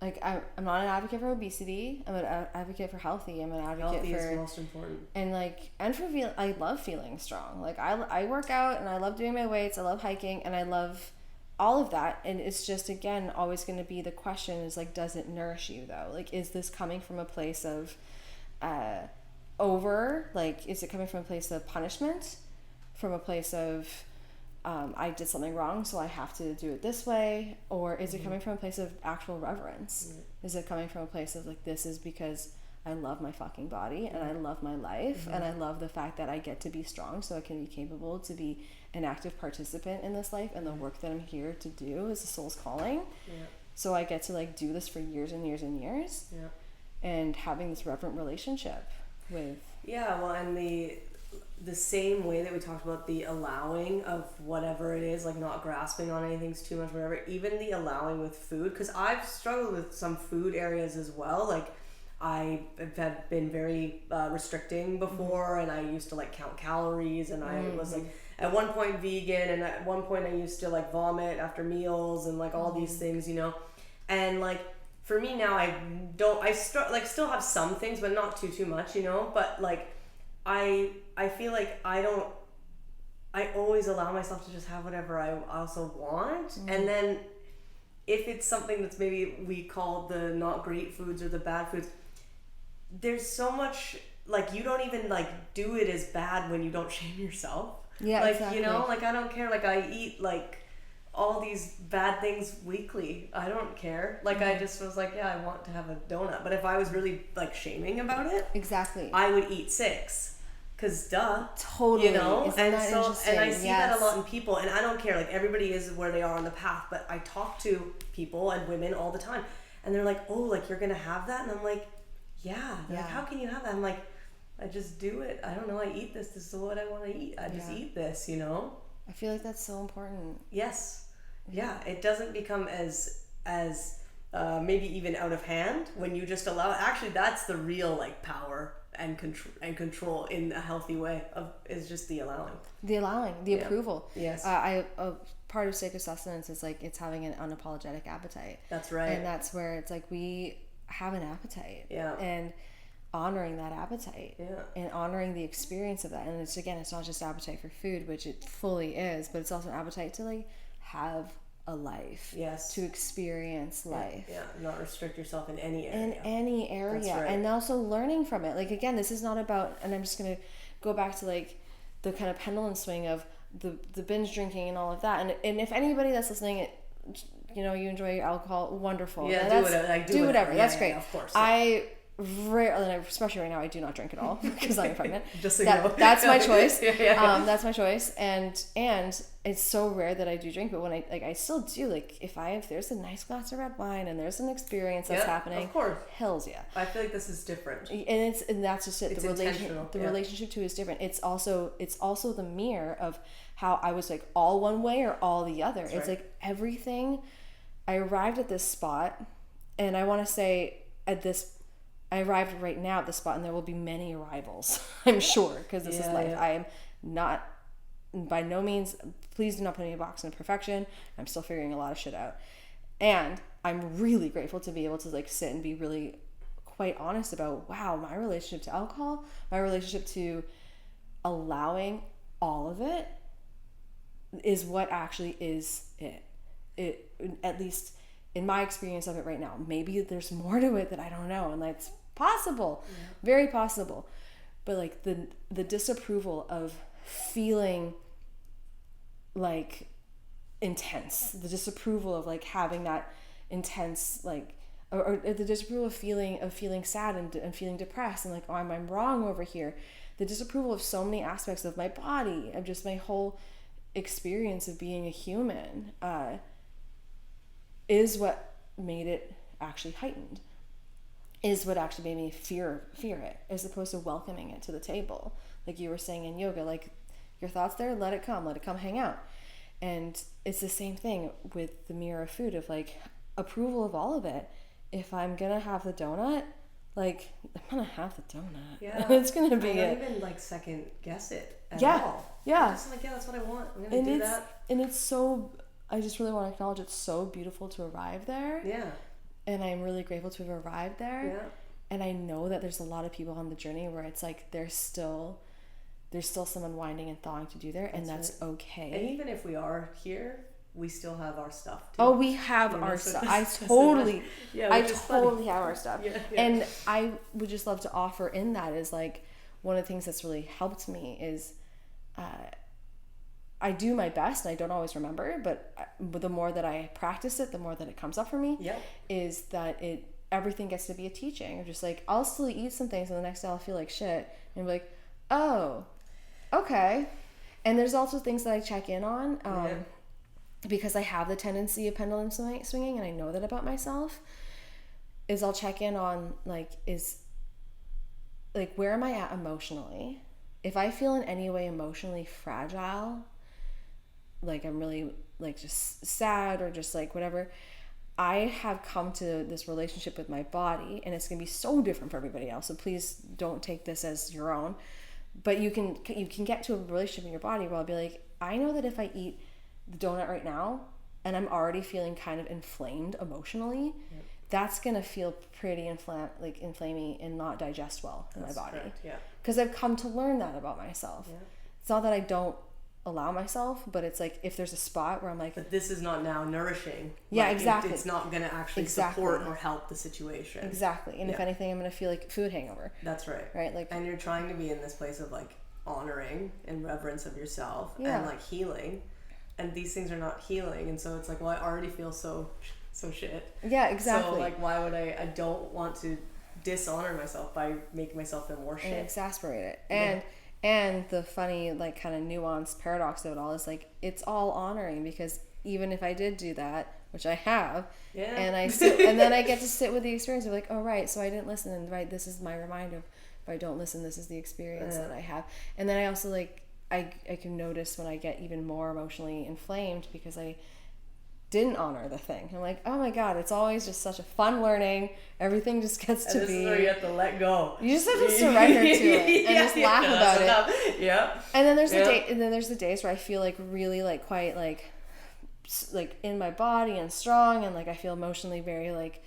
like I'm not an advocate for obesity. I'm an advocate for healthy. I'm an advocate healthy for is most important. and like and for I love feeling strong. Like I work out and I love doing my weights. I love hiking and I love all of that. And it's just again always going to be the question is like, does it nourish you though? Like, is this coming from a place of is it coming from a place of punishment, from a place of I did something wrong, so I have to do it this way? Or is it coming from a place of actual reverence? Is it coming from a place of like, this is because I love my fucking body and I love my life and I love the fact that I get to be strong so I can be capable to be an active participant in this life and the work that I'm here to do is the soul's calling. So I get to like do this for years and years and years and having this reverent relationship with Well, and the same way that we talked about the allowing of whatever it is, like not grasping on anything's too much, whatever, even the allowing with food, because I've struggled with some food areas as well. Like I have been very restricting before, and I used to like count calories, and I was like at one point vegan, and at one point I used to like vomit after meals and like all these things, you know. And like for me now, still have some things, but not too much, you know. But like I feel like I always allow myself to just have whatever I also want. And then if it's something that's maybe we call the not great foods or the bad foods, there's so much, like, you don't even like do it as bad when you don't shame yourself. Yeah, like, exactly. You know, like I don't care. Like I eat like all these bad things weekly. I don't care. Like I just was like, yeah, I want to have a donut. But if I was really like shaming about it, exactly I would eat 6. Because duh. Totally. You know? Isn't And that so, and I interesting? see Yes. that a lot in people, and I don't care, like, everybody is where they are on the path, but I talk to people and women all the time, and they're like, oh, like, you're gonna have that? And I'm like, yeah. They're like, Yeah. how can you have that? I'm like, I just do it. I don't know, I eat this. This is what I want to eat. I just Yeah. eat this, you know? I feel like that's so important. Yes. Yeah. It doesn't become as maybe even out of hand when you just allow it. Actually, that's the real, like, power and control in a healthy way is just the allowing. The allowing, the Yeah. approval. Yes. Part of sacred sustenance is like it's having an unapologetic appetite. That's right. And that's where it's like we have an appetite. Yeah. And honoring that appetite. Yeah. And honoring the experience of that. And it's not just appetite for food, which it fully is, but it's also an appetite to like have a life. Yes. To experience life. Yeah. Not restrict yourself in any area. In any area. That's right. And also learning from it. Like again, this is not about, and I'm just gonna go back to like the kind of pendulum swing of the binge drinking and all of that. And if anybody that's listening, you know, you enjoy alcohol, wonderful. Yeah, That's, do whatever. That's Yeah, great. yeah, of course. I rarely, especially right now, I do not drink at all because I'm pregnant. Just so you know. That's my choice. Yeah. That's my choice. And it's so rare that I do drink, but when I still do, like if there's a nice glass of red wine and there's an experience that's happening, of course. Hells yeah. I feel like this is different. And that's just it. It's The intentional, relationship too is different. It's also the mirror of how I was like all one way or all the other. That's it's right. like everything. I arrived at this spot, and I want to say I arrived right now at the spot, and there will be many arrivals. I'm sure, because this is life. Yeah. I am not by no means. Please do not put me in a box of perfection. I'm still figuring a lot of shit out, and I'm really grateful to be able to like sit and be really quite honest about my relationship to alcohol, my relationship to allowing all of it is what actually is it at least in my experience of it right now. Maybe there's more to it that I don't know, and that's possible. Very possible. But like the disapproval of feeling like intense, the disapproval of like having that intense like or the disapproval of feeling sad and feeling depressed and like, oh, I'm wrong over here. The disapproval of so many aspects of my body, of just my whole experience of being a human, is what made it actually heightened. Is what actually made me fear it, as opposed to welcoming it to the table. Like you were saying in yoga, like your thoughts there, let it come hang out. And it's the same thing with the mirror of food, of like approval of all of it. If I'm gonna have the donut, like I'm gonna have the donut. Yeah. It's gonna be I don't it. even like second guess it at Yeah. all. Yeah. I'm just like, yeah, that's what I want. I'm gonna do that. And it's so, I just really want to acknowledge it's so beautiful to arrive there. Yeah. And I'm really grateful to have arrived there. Yeah. And I know that there's a lot of people on the journey where it's like there's still some unwinding and thawing to do there, and that's okay. And even if we are here, we still have our stuff too. Oh, we have You know, our so stuff. this- I totally yeah, I which is funny. totally have our stuff. Yeah, yeah. And I would just love to offer in that is like one of the things that's really helped me is I do my best, and I don't always remember, but the more that I practice it, the more that it comes up for me. Yep. Is that everything gets to be a teaching, or just like I'll still eat some things and the next day I'll feel like shit and be like, oh, okay. And there's also things that I check in on because I have the tendency of pendulum swinging, and I know that about myself, is I'll check in on like where am I at emotionally? If I feel in any way emotionally fragile, like I'm really like just sad or just like whatever, I have come to this relationship with my body, and it's going to be so different for everybody else, so please don't take this as your own, but you can get to a relationship in your body where I'll be like, I know that if I eat the donut right now and I'm already feeling kind of inflamed emotionally, that's going to feel pretty inflamey and not digest well in my body. Correct. Yeah. Because I've come to learn that about myself. Yeah. It's not that I don't allow myself, but it's like if there's a spot where I'm like, But this is not now nourishing. Yeah, Like, exactly. It's not going to actually Exactly. support or help the situation. exactly. And if Yeah. anything, I'm going to feel like food hangover, That's right. right? Like, And you're trying to be in this place of like honoring and reverence of yourself Yeah. and like healing, and these things are not healing, and so it's like, well, I already feel so shit. yeah, exactly. So like, why would I don't want to dishonor myself by making myself feel more And shit. exasperate it. Yeah. And the funny, like, kind of nuanced paradox of it all is like, it's all honoring, because even if I did do that, which I have, and I sit, and then I get to sit with the experience of like, oh right, so I didn't listen, and right, this is my reminder. If I don't listen, this is the experience that I have. And then I also like, I can notice when I get even more emotionally inflamed because I didn't honor the thing. I'm like, oh my god, it's always just such a fun learning. Everything just gets to this be. Is where you have to let go. You just have to surrender to it and just laugh about it. Yeah. And then there's the day, and then there's the days where I feel like really like quite like in my body and strong, and like I feel emotionally very like,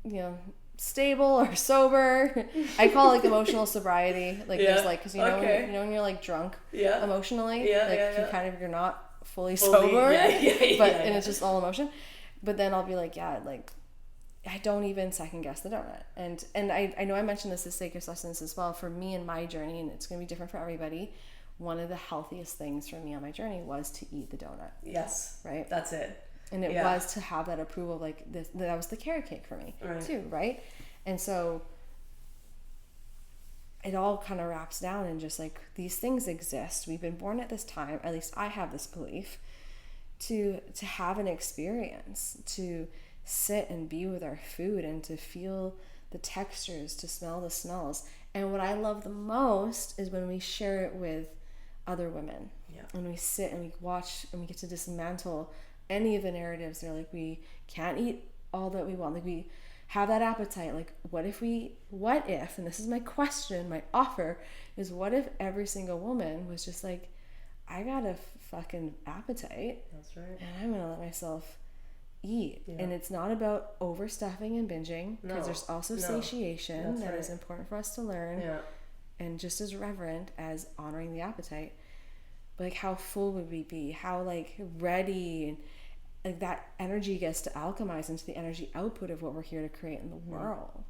you know, stable or sober. I call it like emotional sobriety. Like there's like, because you know when you're like drunk emotionally, you're not fully sober, and it's just all emotion. But then I'll be like, like I don't even second guess the donut. And I know I mentioned this as sacred sustenance as well for me and my journey, and it's gonna be different for everybody. One of the healthiest things for me on my journey was to eat the donut. Yes. Right? That's it. And it was to have that approval, like that was the carrot cake for me too, right? And so it all kind of wraps down in just like, these things exist. We've been born at this time, at least I have this belief, to have an experience, to sit and be with our food and to feel the textures, to smell the smells. And what I love the most is when we share it with other women. Yeah. When we sit and we watch and we get to dismantle any of the narratives. They're like, we can't eat all that we want. Like, we have that appetite. Like, what if, and this is my question, my offer is, what if every single woman was just like, I got a fucking appetite. That's right. And I'm going to let myself eat. Yeah. And it's not about overstuffing and binging, because there's also satiation that is important for us to learn. Yeah. And just as reverent as honoring the appetite. But like, how full would we be? How like ready, and like that energy gets to alchemize into the energy output of what we're here to create in the world.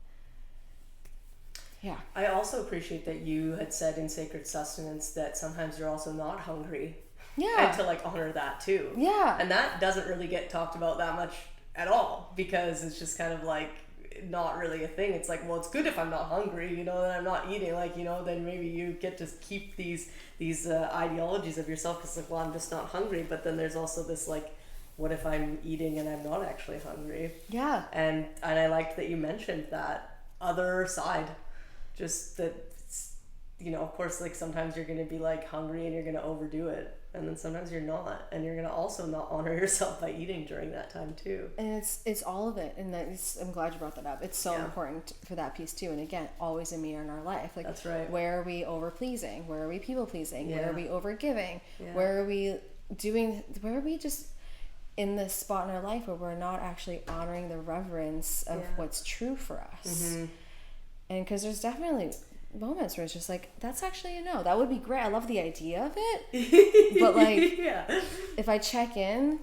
Yeah. I also appreciate that you had said in Sacred Sustenance that sometimes you're also not hungry. Yeah. And to like honor that too. Yeah. And that doesn't really get talked about that much at all, because it's just kind of like not really a thing. It's like, well, it's good if I'm not hungry, you know, then I'm not eating, like, you know, then maybe you get to keep these ideologies of yourself, because like, well, I'm just not hungry. But then there's also this like, what if I'm eating and I'm not actually hungry? Yeah. And I liked that you mentioned that other side, just that, you know, of course, like sometimes you're going to be like hungry and you're going to overdo it, and then sometimes you're not, and you're going to also not honor yourself by eating during that time too. And it's all of it, and I'm glad you brought that up. It's so important for that piece too. And again, always a mirror in our life. Like, that's right. Where are we over pleasing? Where are we people pleasing? Yeah. Where are we over giving? Yeah. Where are we just in this spot in our life where we're not actually honoring the reverence of what's true for us? Mm-hmm. And because there's definitely moments where it's just like, that's actually that would be great. I love the idea of it, but like, if I check in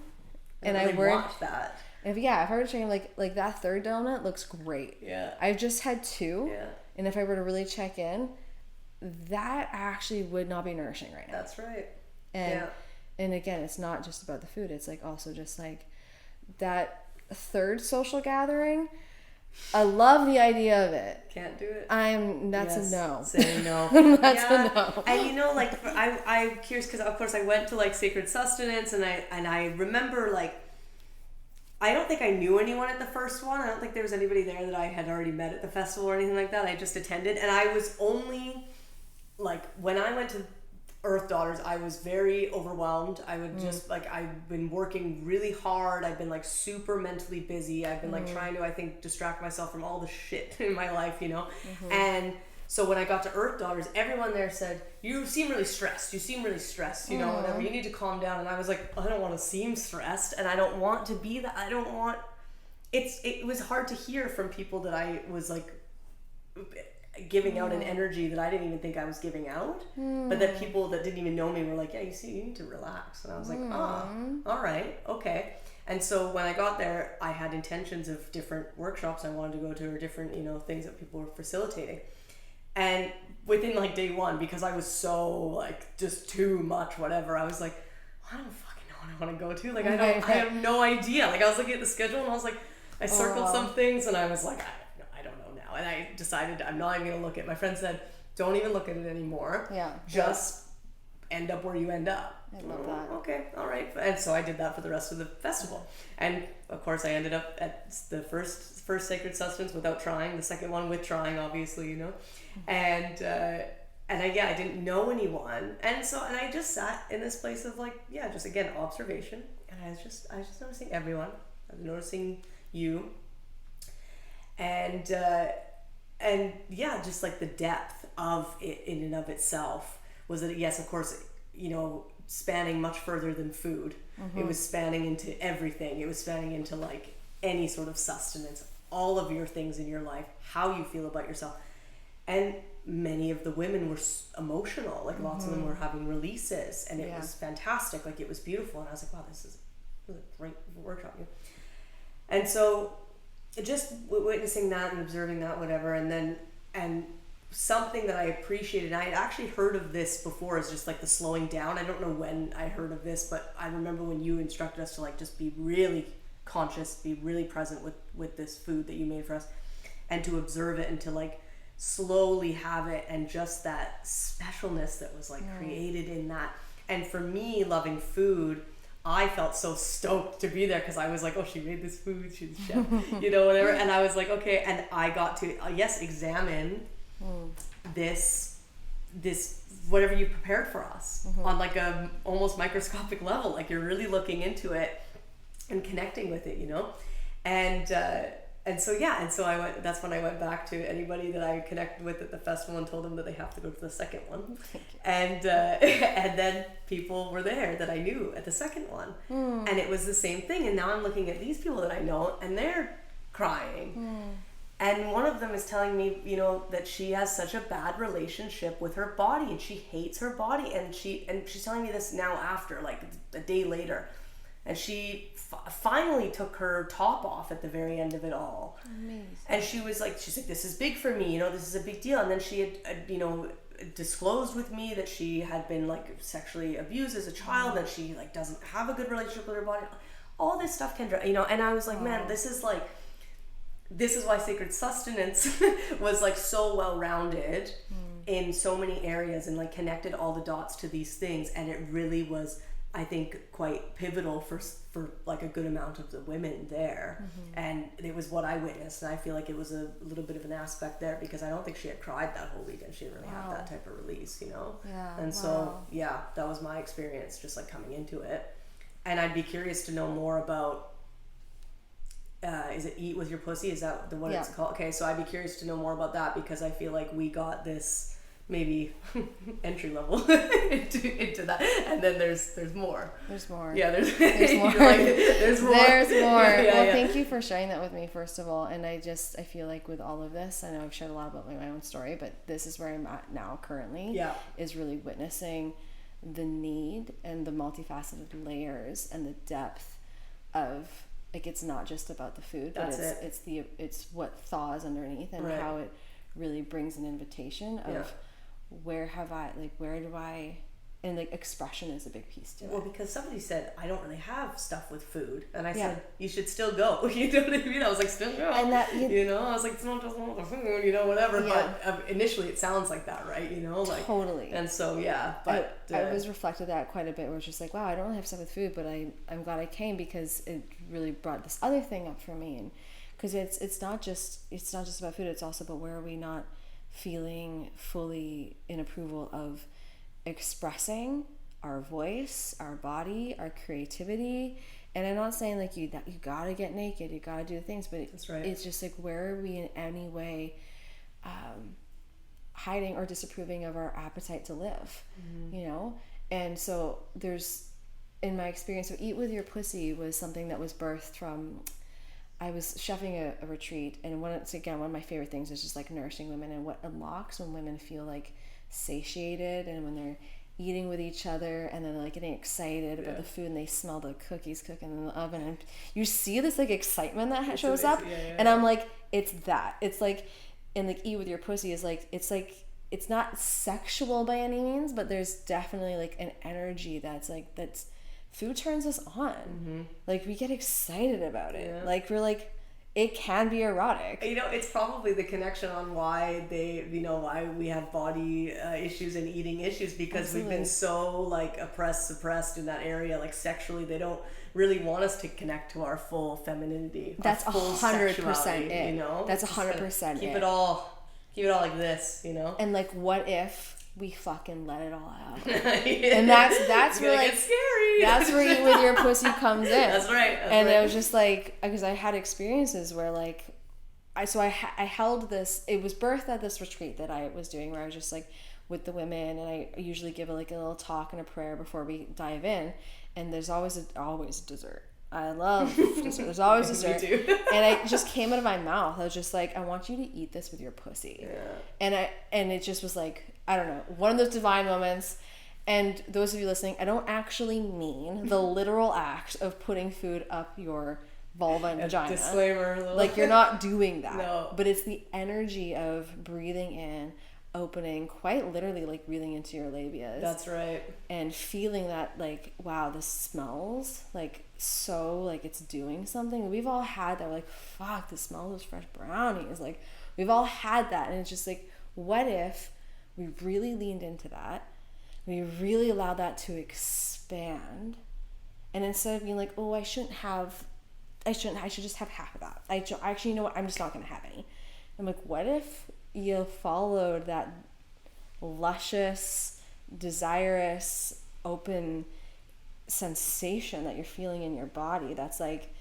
and I watch that, if I were to check in, like that third donut looks great. Yeah, I've just had two. Yeah, and if I were to really check in, that actually would not be nourishing right now. That's right. And again, it's not just about the food. It's like also just like that third social gathering. I love the idea of it. Can't do it. That's a no. Saying no. That's a no. And you know, like I'm curious, because of course I went to like Sacred Sustenance, and I remember like, I don't think I knew anyone at the first one. I don't think there was anybody there that I had already met at the festival or anything like that. I just attended, and I was only like, when I went to Earth Daughters, I was very overwhelmed. I would just like, I've been working really hard. I've been like super mentally busy. I've been like trying to, I think, distract myself from all the shit in my life, you know? And so when I got to Earth Daughters, everyone there said, you seem really stressed. You seem really stressed, you know, whatever. You need to calm down. And I was like, I don't want to seem stressed, and I don't want to be that. I don't want, it was hard to hear from people that I was like giving out an energy that I didn't even think I was giving out, but that people that didn't even know me were like, yeah, you see, you need to relax. And I was like, all right, okay. And so when I got there, I had intentions of different workshops I wanted to go to, or different, you know, things that people were facilitating. And within like day one, because I was so like just too much whatever, I was like, I don't fucking know what I want to go to. Like, I have no idea. Like, I was looking at the schedule and I was like, I circled some things and I was like, and I decided I'm not even going to look at. My friend said, don't even look at it anymore. Yeah. Just end up where you end up. I love that. Okay, all right. And so I did that for the rest of the festival. And of course I ended up at the first Sacred Sustenance without trying, the second one with trying, obviously, And I didn't know anyone. And I just sat in this place of like, just again, observation. And I was just noticing everyone. I was noticing you. And just like the depth of it in and of itself was that, yes, of course, spanning much further than food. It was spanning into everything. It was spanning into like any sort of sustenance, all of your things in your life, how you feel about yourself. And many of the women were emotional, like lots of them were having releases, and it was fantastic. Like it was beautiful. And I was like, wow, this is a great workshop. And so just witnessing that and observing that, whatever, and something that I appreciated, I had actually heard of this before, is just like the slowing down. I don't know when I heard of this, but I remember when you instructed us to like just be really conscious, be really present with this food that you made for us, and to observe it and to like slowly have it, and just that specialness that was like created in that. And for me, loving food, I felt so stoked to be there because I was like, oh, she made this food, she's a chef, whatever. And I was like, okay, and I got to examine this whatever you prepared for us on like a almost microscopic level. Like you're really looking into it and connecting with it, and so I went. That's when I went back to anybody that I connected with at the festival and told them that they have to go to the second one. And then people were there that I knew at the second one, and it was the same thing. And now I'm looking at these people that I know, and they're crying. And one of them is telling me, that she has such a bad relationship with her body, and she hates her body, and she's telling me this now after, like a day later, and she finally took her top off at the very end of it all. Amazing. And she's like, this is big for me, this is a big deal. And then she had, disclosed with me that she had been like sexually abused as a child, that she like doesn't have a good relationship with her body, all this stuff, Kendra, and I was like, man, this is why Sacred Sustenance was like so well-rounded in so many areas, and like connected all the dots to these things. And it really was, I think, quite pivotal for like a good amount of the women there. And it was what I witnessed, and I feel like it was a little bit of an aspect there, because I don't think she had cried that whole weekend. She didn't really have that type of release, Yeah. And so that was my experience, just like coming into it. And I'd be curious to know more about is it Eat With Your Pussy? Is that what it's called? Okay, so I'd be curious to know more about that, because I feel like we got this maybe entry level into that, and then there's more. There's more. Yeah, there's more. There's more. There's more. Yeah, Thank you for sharing that with me, first of all. And I feel like with all of this, I know I've shared a lot about my own story, but this is where I'm at now currently. Yeah. Is really witnessing the need and the multifaceted layers and the depth of, like, it's not just about the food, but it's what thaws underneath, and how it really brings an invitation of where do I, and like expression is a big piece to it. Well, because somebody said, I don't really have stuff with food, and I said, you should still go. You know what I mean? I was like, still go. And that, I was like, it's not just about the food, whatever. But initially it sounds like that, right? Like totally. And so but I was reflected that quite a bit, where it's just like, wow, I don't really have stuff with food, but I'm glad I came, because it really brought this other thing up for me. And because it's not just about food, it's also about where are we not feeling fully in approval of expressing our voice, our body, our creativity. And I'm not saying like you gotta get naked, you gotta do the things, but that's right. It's just like, where are we in any way hiding or disapproving of our appetite to live, And so there's, in my experience, so Eat With Your Pussy was something that was birthed from, I was chefing a retreat, and one of my favorite things is just like nourishing women, and what unlocks when women feel like satiated, and when they're eating with each other, and then they're like getting excited about the food, and they smell the cookies cooking in the oven, and you see this like excitement that shows up, and I'm like, it's like, and like Eat With Your Pussy is like, it's not sexual by any means, but there's definitely like an energy that's food turns us on. Like we get excited about it. Like we're like, it can be erotic. You know, it's probably the connection on why why we have body issues and eating issues, because Absolutely. we've been so like oppressed, suppressed in that area, like sexually. They don't really want us to connect to our full femininity. That's our full 100% sexuality, it. You know, That's Just 100% keep it. Keep it all like this, you know. And like, what if we fucking let it all out? Yeah. And that's where like get scary. that's where you with your pussy comes in. That's right. And it was just like, because I had experiences where like I held this. It was birthed at this retreat that I was doing, where I was just like with the women, and I usually give like a little talk and a prayer before we dive in. And there's always dessert. I love dessert. There's always dessert. Me too. And it just came out of my mouth. I was just like, I want you to eat this with your pussy. Yeah. And it just was like, I don't know, one of those divine moments. And those of you listening, I don't actually mean the literal act of putting food up your vulva and vagina. Disclaimer. Like, you're not doing that. No. But it's the energy of breathing in, opening, quite literally like breathing into your labias. That's right. And feeling that, like, wow, this smells like so, like it's doing something. We've all had that. We're like, fuck, the smell of fresh brownies. Like, we've all had that. And it's just like, what if we really leaned into that? We really allowed that to expand. And instead of being like, oh, I should just have half of that. Actually, you know what? I'm just not going to have any. I'm like, what if you followed that luscious, desirous, open sensation that you're feeling in your body that's like,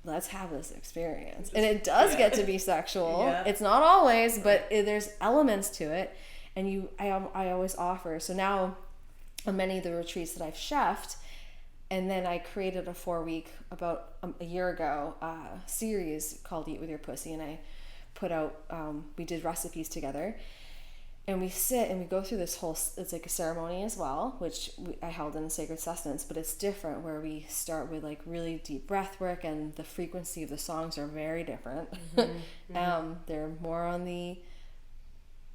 let's have this experience. And it does get to be sexual. Yeah. It's not always, but there's elements to it. And I always offer. So now on many of the retreats that I've chefed, and then I created a 4-week, about a year ago, series called Eat With Your Pussy. And I put out, we did recipes together. And we sit and we go through this whole, it's like a ceremony as well, which I held in Sacred Sustenance, but it's different, where we start with like really deep breath work, and the frequency of the songs are very different. They're more on the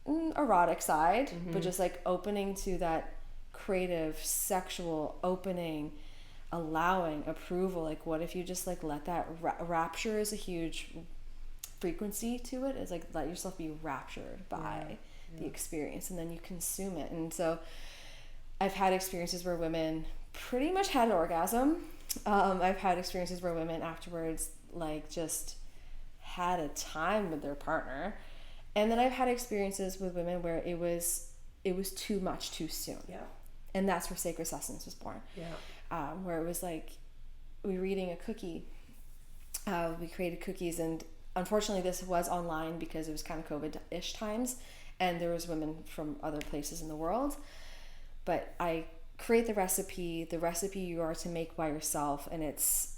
erotic side, but just like opening to that creative, sexual opening, allowing approval. Like, what if you just like let that rapture is a huge frequency to it. It's like, let yourself be raptured by the experience, and then you consume it. And so I've had experiences where women pretty much had an orgasm. I've had experiences where women afterwards like just had a time with their partner. And then I've had experiences with women where it was too much too soon. Yeah. And that's where Sacred Sustenance was born. Yeah. Where it was like, we were eating a cookie. We created cookies, and unfortunately this was online because it was kind of COVID-ish times, and there was women from other places in the world. But I create the recipe you are to make by yourself, and it's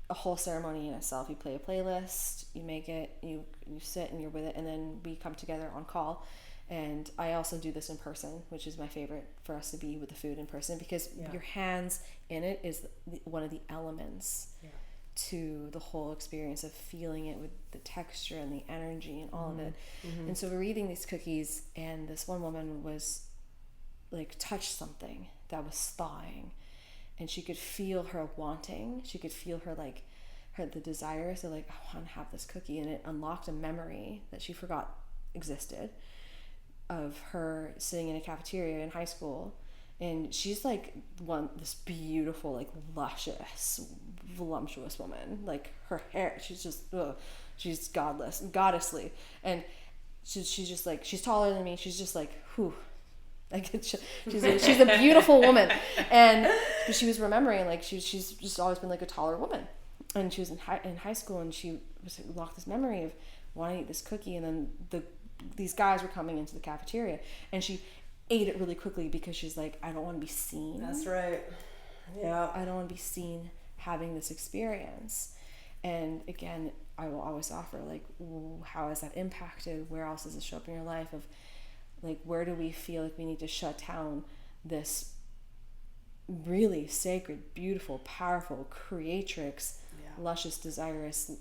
a whole ceremony in itself. You play a playlist, you make it, you sit and you're with it, and then we come together on call. And I also do this in person, which is my favorite, for us to be with the food in person, because your hands in it is one of the elements to the whole experience of feeling it, with the texture and the energy and all of it. And so we're eating these cookies, and this one woman was like, touched something that was thawing, and she could feel her wanting. She could feel her like the desire. So like, I want to have this cookie, and it unlocked a memory that she forgot existed, of her sitting in a cafeteria in high school. And she's like this beautiful, like luscious, voluptuous woman. Like, her hair, she's just, she's goddessly. And she's just like, she's taller than me. She's just like, whew. Like, she's a beautiful woman. And but she was remembering, like, she's just always been like a taller woman. And she was in high school, and she was locked this memory of wanting to eat this cookie. And then these guys were coming into the cafeteria, and she ate it really quickly because she's like, I don't want to be seen. That's right. Yeah. I don't want to be seen having this experience. And again, I will always offer, like, how has that impacted? Where else does it show up in your life? Of like, where do we feel like we need to shut down this really sacred, beautiful, powerful, creatrix, luscious, desirous,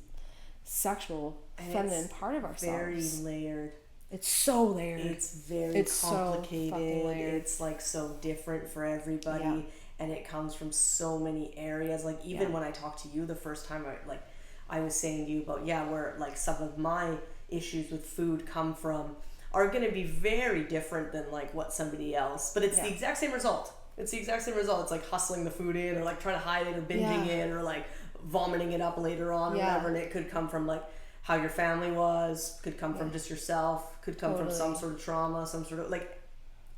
sexual, and feminine part of ourselves? Very layered. It's so layered. It's very complicated. So layered. It's like so different for everybody, and it comes from so many areas. Like, even when I talked to you the first time, I was saying to you about, where like some of my issues with food come from are going to be very different than like what somebody else, but it's the exact same result. It's the exact same result. It's like hustling the food in, or like trying to hide it, or binging it, or like vomiting it up later on, or whatever. And it could come from like how your family was, could come from just yourself, could come from some sort of trauma, some sort of like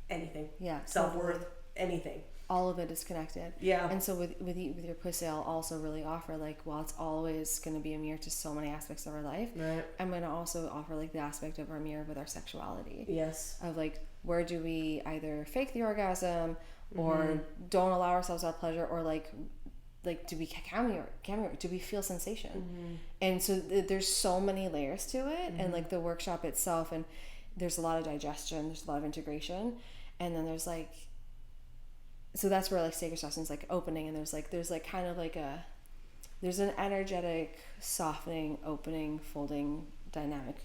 anything. Yeah. Self-worth, anything. All of it is connected. Yeah. And so with your pussy, I'll also really offer like, while it's always going to be a mirror to so many aspects of our life, right, I'm going to also offer like the aspect of our mirror with our sexuality. Yes. Of like, where do we either fake the orgasm or don't allow ourselves that pleasure, or like do we cameo, do we feel sensation? And so there's so many layers to it, and like the workshop itself, and there's a lot of digestion, there's a lot of integration, and then there's like, so that's where like sacred sessions like opening, and there's like kind of like there's an energetic softening, opening, folding dynamic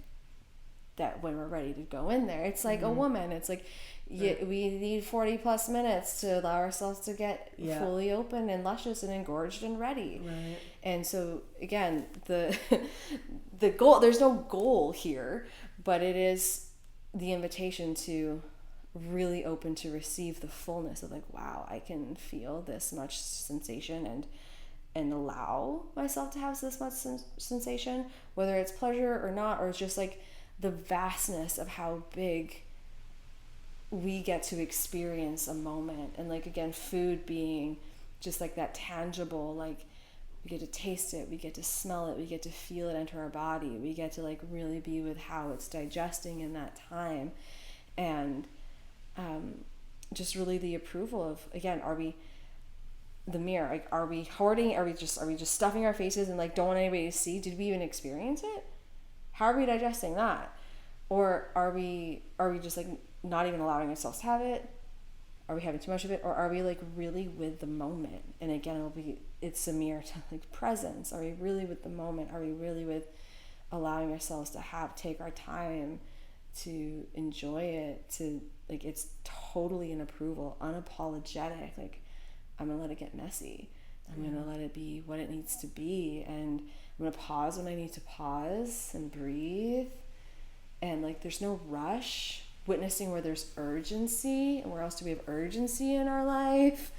that when we're ready to go in there, it's like a woman, it's like we need 40 plus minutes to allow ourselves to get fully open and luscious and engorged and ready. Right. And so again, the goal, there's no goal here, but it is the invitation to really open to receive the fullness of like, wow, I can feel this much sensation and allow myself to have this much sensation, whether it's pleasure or not, or it's just like the vastness of how big we get to experience a moment. And like, again, food being just like that tangible, like we get to taste it, we get to smell it, we get to feel it enter our body, we get to like really be with how it's digesting in that time. And just really the approval of, again, are we the mirror, like are we hoarding, are we just stuffing our faces and like don't want anybody to see? Did we even experience it? How are we digesting that? Or are we just like not even allowing ourselves to have it? Are we having too much of it? Or are we like really with the moment? And again, it's a mirror to like presence. Are we really with the moment? Are we really with allowing ourselves to take our time to enjoy it, to like, it's totally an approval, unapologetic, like I'm gonna let it get messy, I'm gonna let it be what it needs to be, and I'm gonna pause when I need to pause and breathe, and like there's no rush, witnessing where there's urgency, and where else do we have urgency in our life.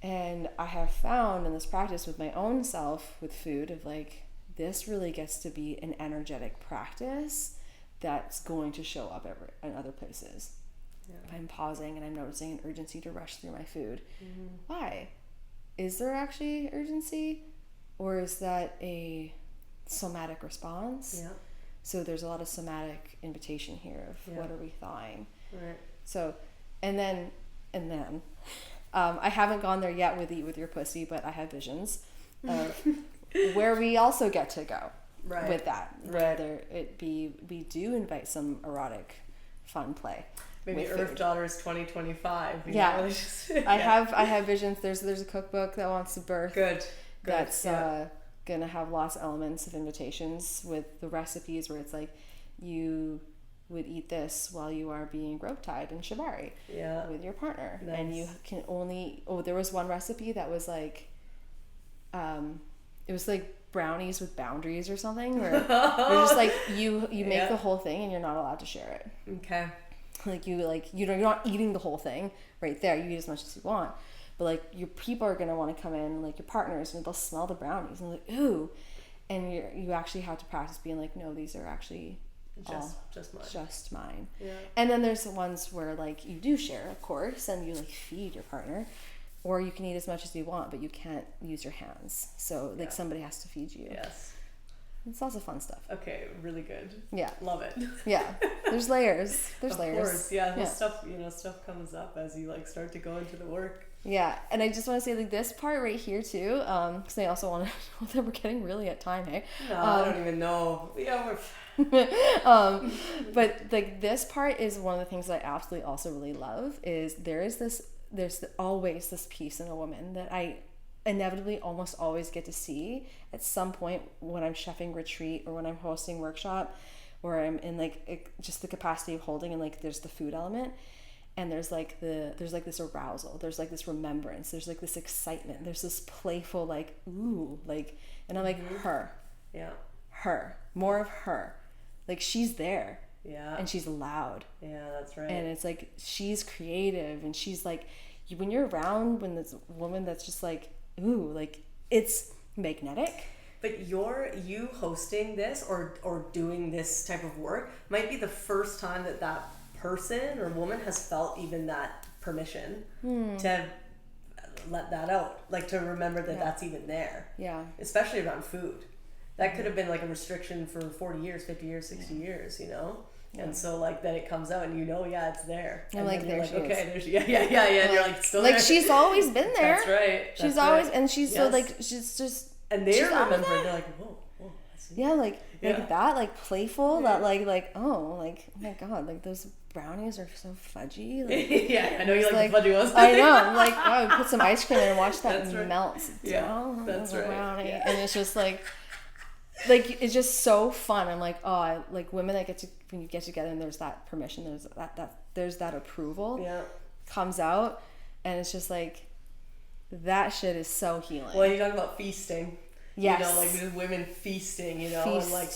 And I have found in this practice with my own self with food of like, this really gets to be an energetic practice that's going to show up in other places. If I'm pausing and I'm noticing an urgency to rush through my food, why? Is there actually urgency, or is that a somatic response? So there's a lot of somatic invitation here of what are we thawing? Right. So, and then I haven't gone there yet with Eat With Your Pussy, but I have visions of where we also get to go with that. Whether it be, we do invite some erotic fun play. Maybe Earth Daughters 2025. I have visions. There's a cookbook that wants to birth. Good. That's gonna have lots of elements of invitations with the recipes where it's like you would eat this while you are being rope tied in shibari with your partner. Nice. And you can only there was one recipe that was like it was like brownies with boundaries or something, where you're just like you make the whole thing and you're not allowed to share it. Okay. You're not eating the whole thing right there. You eat as much as you want, but like your people are gonna want to come in, like your partners, and they'll smell the brownies and like ooh, and you actually have to practice being like, no, these are actually just mine. Yeah. And then there's the ones where like you do share, of course, and you like feed your partner, or you can eat as much as you want, but you can't use your hands. So like somebody has to feed you. Yes. It's lots of fun stuff. Okay, really good. Yeah. Love it. Yeah. There's layers. Of course, stuff comes up as you like start to go into the work. Yeah, and I just want to say like this part right here too, because I also want to know that we're getting really at time, hey? No, I don't even know. Yeah, we're but like this part is one of the things that I absolutely also really love is there's always this piece in a woman that I inevitably almost always get to see at some point when I'm chefing retreat or when I'm hosting workshop, or I'm in like just the capacity of holding, and like there's the food element, and there's like this arousal, there's like this remembrance, there's like this excitement, there's this playful like ooh, like, and I'm like her, her, more of her, like she's there, and she's loud, that's right, and it's like she's creative, and she's like, when you're around when this woman that's just like ooh, like it's magnetic. But you hosting this or doing this type of work might be the first time that person or woman has felt even that permission to let that out, like to remember that that's even there. Yeah. Especially around food. That could have been like a restriction for 40 years, 50 years, 60 years, you know? And so like then it comes out and you know, it's there. You're and like, there she is. There's and you're like still like there. she's always been there. That's right. She's always and she's so like she's just, and they're remembering, they're like, whoa. Like that, like playful, that like oh my god, like those brownies are so fudgy. Like, I know you like the fudgy ones. I know. I'm like, oh, put some ice cream in and watch that melt down. That's right. Brownie. Yeah. And it's just like it's just so fun. I'm like, oh, I like women that when you get together and there's that permission, there's that approval comes out, and it's just like that shit is so healing. Well, you talk about feasting. Yes. You know, like just women feasting, you know, and like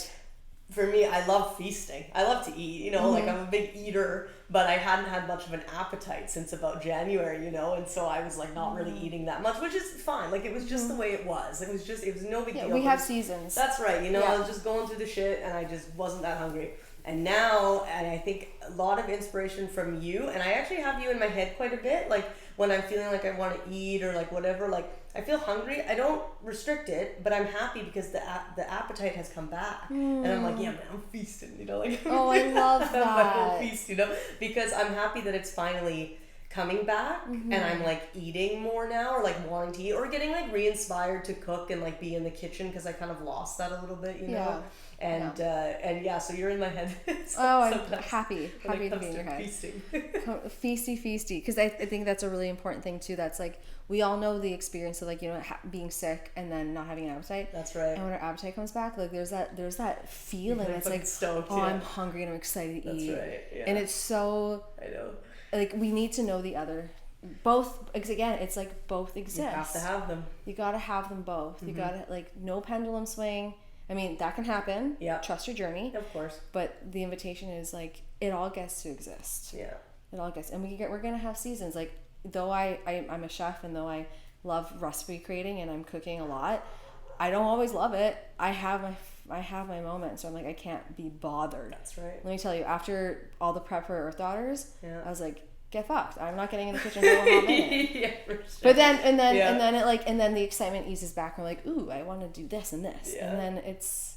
for me, I love feasting. I love to eat, you know, like I'm a big eater, but I hadn't had much of an appetite since about January, you know, and so I was like not really eating that much, which is fine. Like it was just the way it was. It was no big deal. We have seasons. That's right. You know, I was just going through the shit and I just wasn't that hungry. And now, and I think a lot of inspiration from you, and I actually have you in my head quite a bit, like when I'm feeling like I want to eat or like whatever, like I feel hungry, I don't restrict it, but I'm happy because the appetite has come back. And I'm like, yeah, man, I'm feasting, you know, like oh, I love that. I'm my whole feast, you know, because I'm happy that it's finally coming back and I'm like eating more now, or like wanting to eat, or getting like re-inspired to cook and like be in the kitchen, because I kind of lost that a little bit, you know. And so you're in my head. I'm happy to be in your head. Feasting. Feisty, because I think that's a really important thing too. That's like, we all know the experience of like, you know, being sick and then not having an appetite. That's right. And when our appetite comes back, like there's that feeling. It's like stoked, I'm hungry and I'm excited to eat. That's right. Yeah. And it's so, I know, like we need to know the other. Both, again, it's like both exist. You have to have them. You gotta have them both. You gotta, like, no pendulum swing. I mean, that can happen. Yeah. Trust your journey. Of course. But the invitation is like, it all gets to exist. Yeah. It all gets, and we're gonna have seasons. Like, though I'm a chef, and though I love recipe creating and I'm cooking a lot, I don't always love it. I have my moments where I'm like, I can't be bothered. That's right. Let me tell you, after all the prep for Earth Daughters, I was like, get fucked. I'm not getting in the kitchen for a hot minute. Yeah, for sure. But then the excitement eases back. We're like, ooh, I want to do this and this. Yeah. And then it's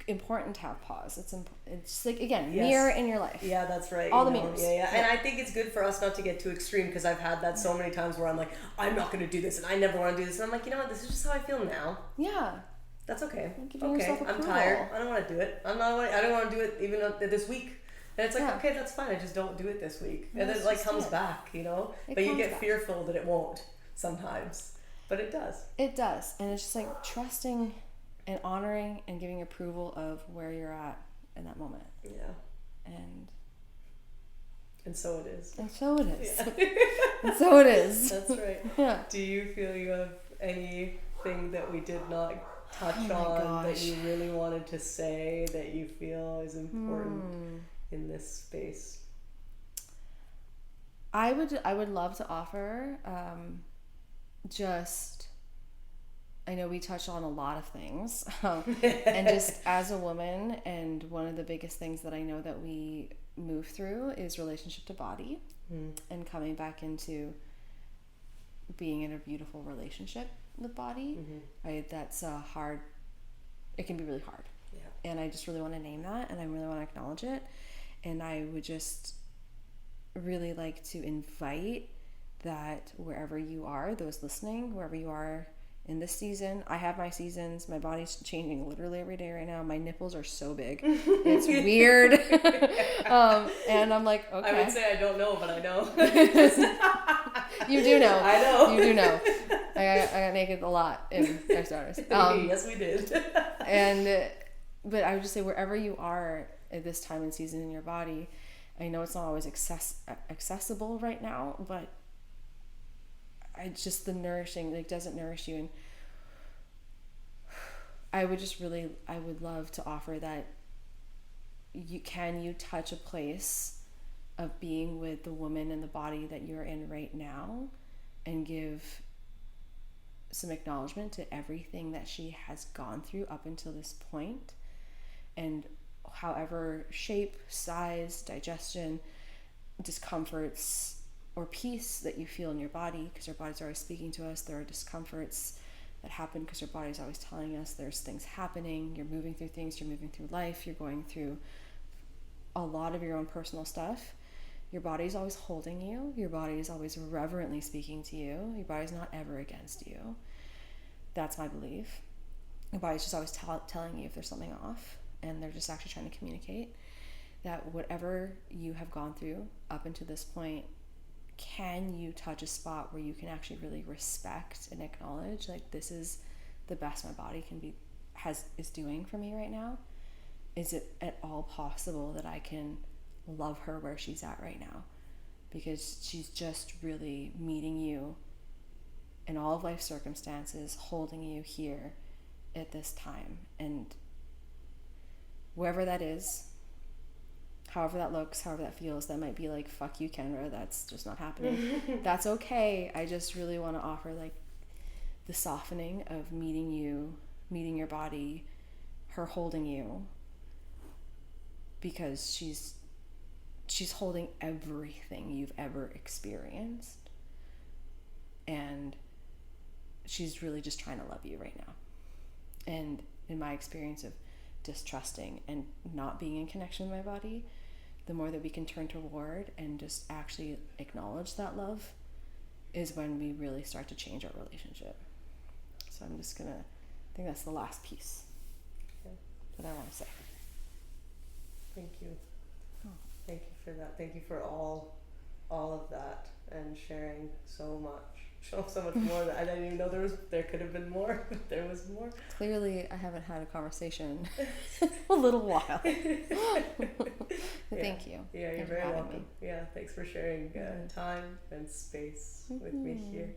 important to have pause. It's like, again, mirror in your life. Yeah, that's right. All the mirrors. Yeah. And I think it's good for us not to get too extreme, because I've had that so many times where I'm like, I'm not going to do this and I never want to do this. And I'm like, you know what? This is just how I feel now. Yeah. That's okay. Okay. I'm tired. I don't want to do it. I don't want to do it even this week. And it's like, okay, that's fine. I just don't do it this week. And then it like comes back, you know? But you get fearful that it won't sometimes. But it does. It does. And it's just like trusting and honoring and giving approval of where you're at in that moment. Yeah. And so it is. And so it is. Yeah. And so it is. That's right. Yeah. Do you feel you have anything that we did not touch on that you really wanted to say that you feel is important in this space? I would love to offer I know we touched on a lot of things, and just as a woman, and one of the biggest things that I know that we move through is relationship to body, and coming back into being in a beautiful relationship with body. That's hard. It can be really hard. Yeah. And I just really want to name that, and I really want to acknowledge it. And I would just really like to invite that wherever you are, those listening, wherever you are in this season. I have my seasons. My body's changing literally every day right now. My nipples are so big. It's weird. And I'm like, okay. I would say I don't know, but I know. You do know. I know. You do know. I got naked a lot in Sex Daughters. Yes, we did. But I would just say, wherever you are at this time and season in your body, I know it's not always accessible right now, but just the nourishing, like, doesn't nourish you. And I would love to offer that you touch a place of being with the woman and the body that you're in right now, and give some acknowledgement to everything that she has gone through up until this point, and however shape, size, digestion, discomforts, or peace that you feel in your body, because our bodies are always speaking to us. There are discomforts that happen because our body's always telling us there's things happening. You're moving through things, you're moving through life, you're going through a lot of your own personal stuff. Your body's always holding you. Your body is always reverently speaking to you. Your body's not ever against you. That's my belief. Your body's just always telling you if there's something off, and they're just actually trying to communicate that whatever you have gone through up until this point, can you touch a spot where you can actually really respect and acknowledge, like, this is the best my body is doing for me right now? Is it at all possible that I can love her where she's at right now? Because she's just really meeting you in all of life circumstances, holding you here at this time. And wherever that is, however that looks, however that feels, that might be like, fuck you, Kendra, that's just not happening. That's okay. I just really want to offer, like, the softening of meeting your body, her holding you, because she's holding everything you've ever experienced, and she's really just trying to love you right now. And in my experience of distrusting and not being in connection with my body, the more that we can turn toward and just actually acknowledge that love is when we really start to change our relationship. So I think that's the last piece that I want to say. Thank you. Thank you for that. Thank you for all of that, and sharing so much more that I didn't even know there could have been more, but there was more. Clearly, I haven't had a conversation a little while. Thank you. Yeah, you're very welcome. Yeah, thanks for sharing time and space with me here.